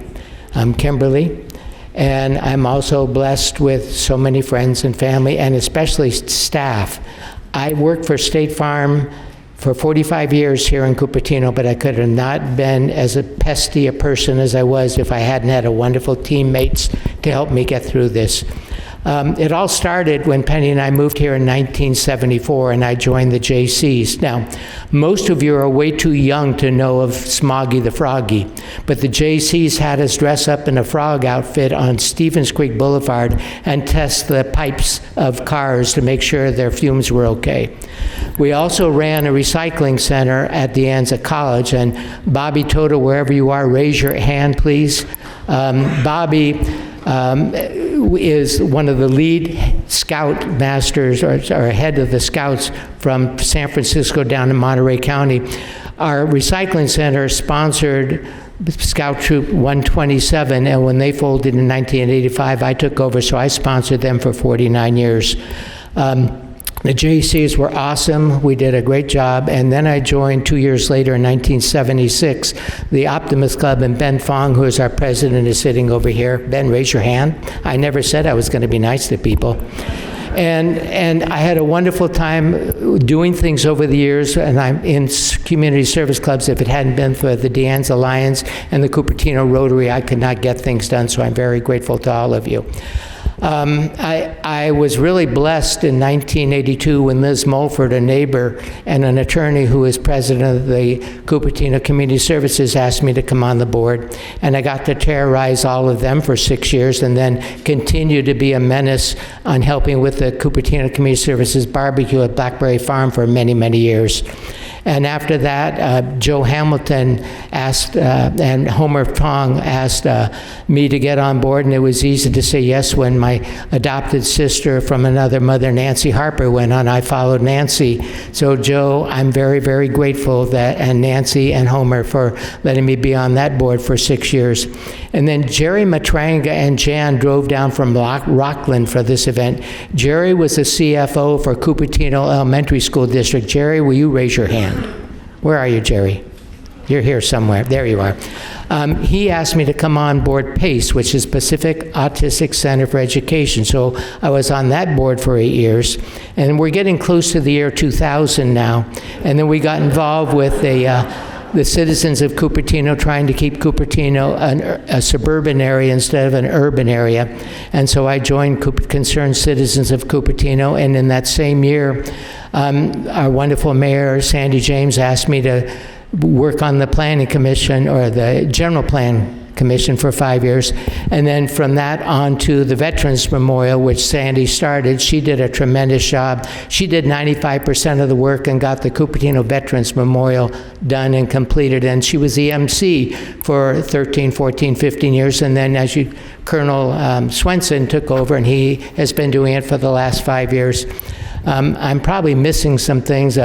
S7: Kimberly. And I'm also blessed with so many friends and family, and especially staff. I worked for State Farm for 45 years here in Cupertino, but I could have not been as a pesty a person as I was if I hadn't had a wonderful teammates to help me get through this. It all started when Penny and I moved here in 1974, and I joined the JCs. Now, most of you are way too young to know of Smoggy the Froggy, but the JCs had us dress up in a frog outfit on Stevens Creek Boulevard and test the pipes of cars to make sure their fumes were okay. We also ran a recycling center at De Anza College, and Bobby Toto, wherever you are, raise your hand, please. Bobby is one of the lead scout masters or head of the scouts from San Francisco down to Monterey County. Our recycling center sponsored Scout Troop 127, and when they folded in 1985, I took over, so I sponsored them for 49 years. The JCs were awesome. We did a great job. And then I joined 2 years later in 1976, the Optimist Club, and Ben Fong, who is our president, is sitting over here. Ben, raise your hand. I never said I was going to be nice to people. And I had a wonderful time doing things over the years, and I'm in community service clubs. If it hadn't been for the Deanne's Alliance and the Cupertino Rotary, I could not get things done, so I'm very grateful to all of you. I was really blessed in 1982 when Liz Mulford, a neighbor and an attorney who is president of the Cupertino Community Services, asked me to come on the board. And I got to terrorize all of them for 6 years and then continue to be a menace on helping with the Cupertino Community Services barbecue at Blackberry Farm for many, many years. And after that, Joe Hamilton asked, and Homer Tong asked me to get on board, and it was easy to say yes when my adopted sister from another mother, Nancy Harper, went on. I followed Nancy. So Joe, I'm very, very grateful that, and Nancy and Homer for letting me be on that board for 6 years. And then Jerry Matranga and Jan drove down from Rockland for this event. Jerry was the CFO for Cupertino Elementary School District. Jerry, will you raise your hand? Where are you, Jerry? You're here somewhere. There you are. He asked me to come on board PACE, which is Pacific Autistic Center for Education. So I was on that board for 8 years. And we're getting close to the year 2000 now. And then we got involved with the citizens of Cupertino, trying to keep Cupertino a suburban area instead of an urban area. And so I joined Concerned Citizens of Cupertino, and in that same year, our wonderful mayor, Sandy James, asked me to work on the Planning Commission, or the General Plan Commission, for 5 years. And then from that on to the Veterans Memorial, which Sandy started. She did a tremendous job. She did 95% of the work and got the Cupertino Veterans Memorial done and completed. And she was the MC for 13, 14, 15 years. And then Colonel Swenson took over, and he has been doing it for the last 5 years. I'm probably missing some things.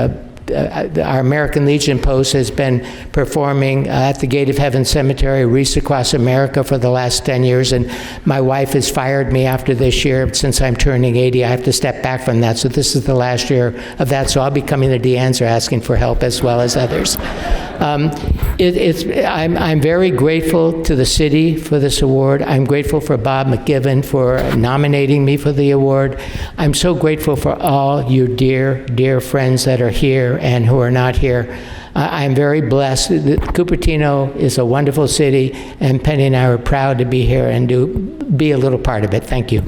S7: Our American Legion Post has been performing at the Gate of Heaven Cemetery, Wreaths Across America, for the last 10 years, and my wife has fired me after this year. Since I'm turning 80, I have to step back from that, so this is the last year of that, so I'll be coming to Deanne's or asking for help, as well as others. I'm very grateful to the city for this award. I'm grateful for Bob McGibbon for nominating me for the award. I'm so grateful for all you dear, dear friends that are here and who are not here. I'm very blessed. Cupertino is a wonderful city, and Penny and I are proud to be here and to be a little part of it. Thank you.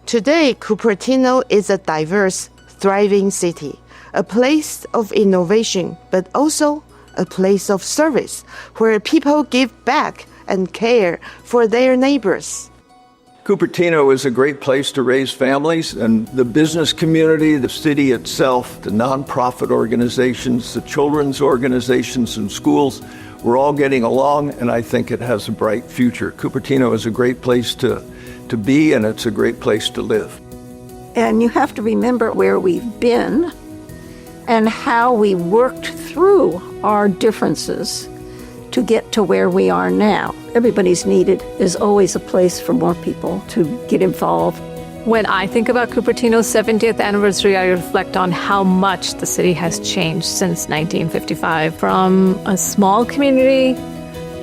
S2: Today, Cupertino is a diverse, thriving city, a place of innovation, but also a place of service where people give back and care for their neighbors.
S11: Cupertino is a great place to raise families, and the business community, the city itself, the nonprofit organizations, the children's organizations and schools, we're all getting along, and I think it has a bright future. Cupertino is a great place to be, and it's a great place to live.
S18: And you have to remember where we've been and how we worked through our differences to get to where we are now. Everybody's needed. There's always a place for more people to get involved.
S13: When I think about Cupertino's 70th anniversary, I reflect on how much the city has changed since 1955. From a small community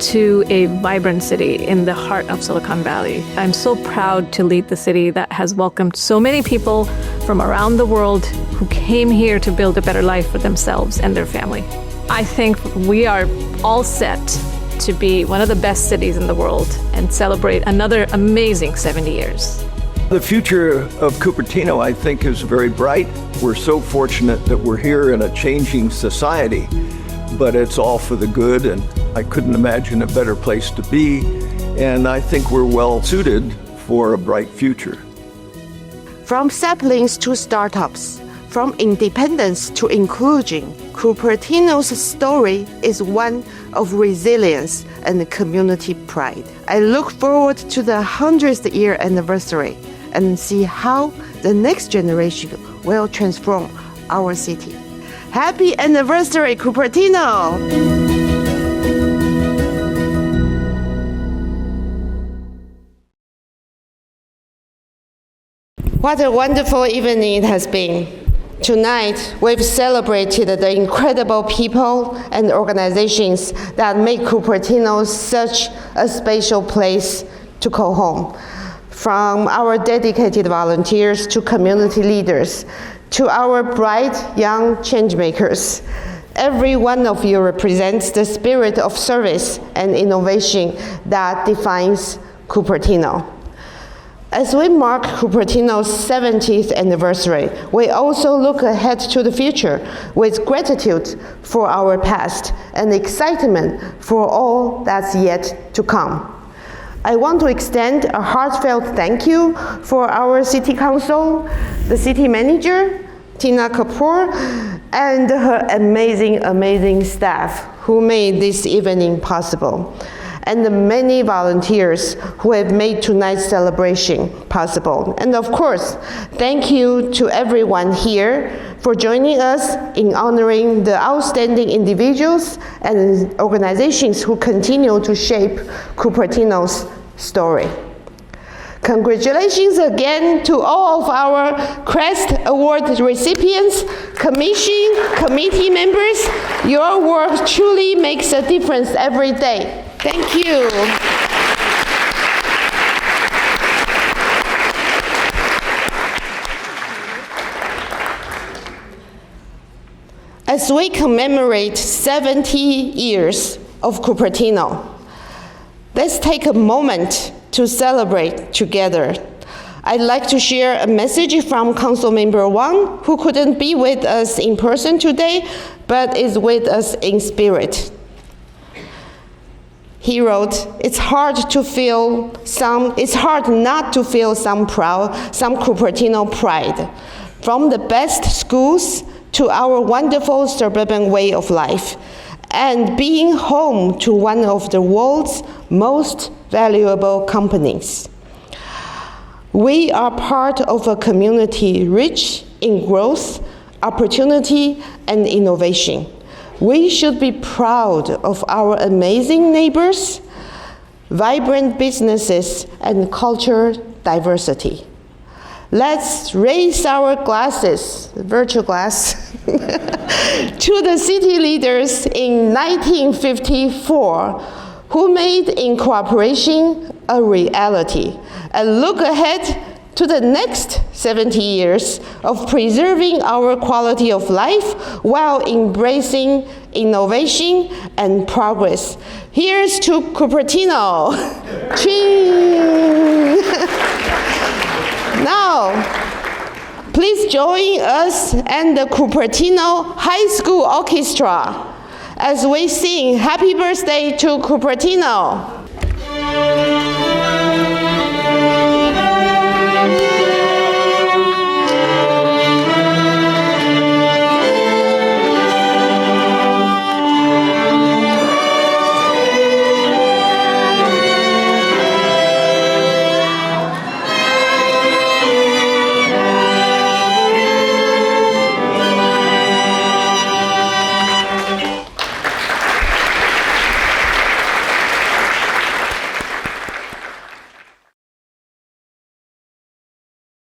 S13: to a vibrant city in the heart of Silicon Valley. I'm so proud to lead the city that has welcomed so many people from around the world who came here to build a better life for themselves and their family. I think we are all set to be one of the best cities in the world and celebrate another amazing 70 years.
S11: The future of Cupertino, I think, is very bright. We're so fortunate that we're here in a changing society, but it's all for the good, and I couldn't imagine a better place to be, and I think we're well suited for a bright future.
S2: From saplings to startups, from independence to inclusion, Cupertino's story is one of resilience and community pride. I look forward to the 100th year anniversary and see how the next generation will transform our city. Happy anniversary, Cupertino! What a wonderful evening it has been. Tonight, we've celebrated the incredible people and organizations that make Cupertino such a special place to call home. From our dedicated volunteers to community leaders, to our bright young changemakers, every one of you represents the spirit of service and innovation that defines Cupertino. As we mark Cupertino's 70th anniversary, we also look ahead to the future with gratitude for our past and excitement for all that's yet to come. I want to extend a heartfelt thank you for our City Council, the City Manager, Tina Kapoor, and her amazing staff who made this evening possible, and the many volunteers who have made tonight's celebration possible. And of course, thank you to everyone here for joining us in honoring the outstanding individuals and organizations who continue to shape Cupertino's story. Congratulations again to all of our CREST Award recipients, committee members. Your work truly makes a difference every day. Thank you. As we commemorate 70 years of Cupertino, let's take a moment to celebrate together. I'd like to share a message from Councilmember Wang, who couldn't be with us in person today, but is with us in spirit. He wrote, it's hard not to feel some Cupertino pride, from the best schools to our wonderful suburban way of life, and being home to one of the world's most valuable companies. We are part of a community rich in growth, opportunity, and innovation. We should be proud of our amazing neighbors, vibrant businesses, and cultural diversity. Let's raise our glasses, virtual glass, to the city leaders in 1954 who made in cooperation a reality, and look ahead to the next 70 years of preserving our quality of life while embracing innovation and progress. Here's to Cupertino. Ching! Now, please join us and the Cupertino High School Orchestra as we sing Happy Birthday to Cupertino.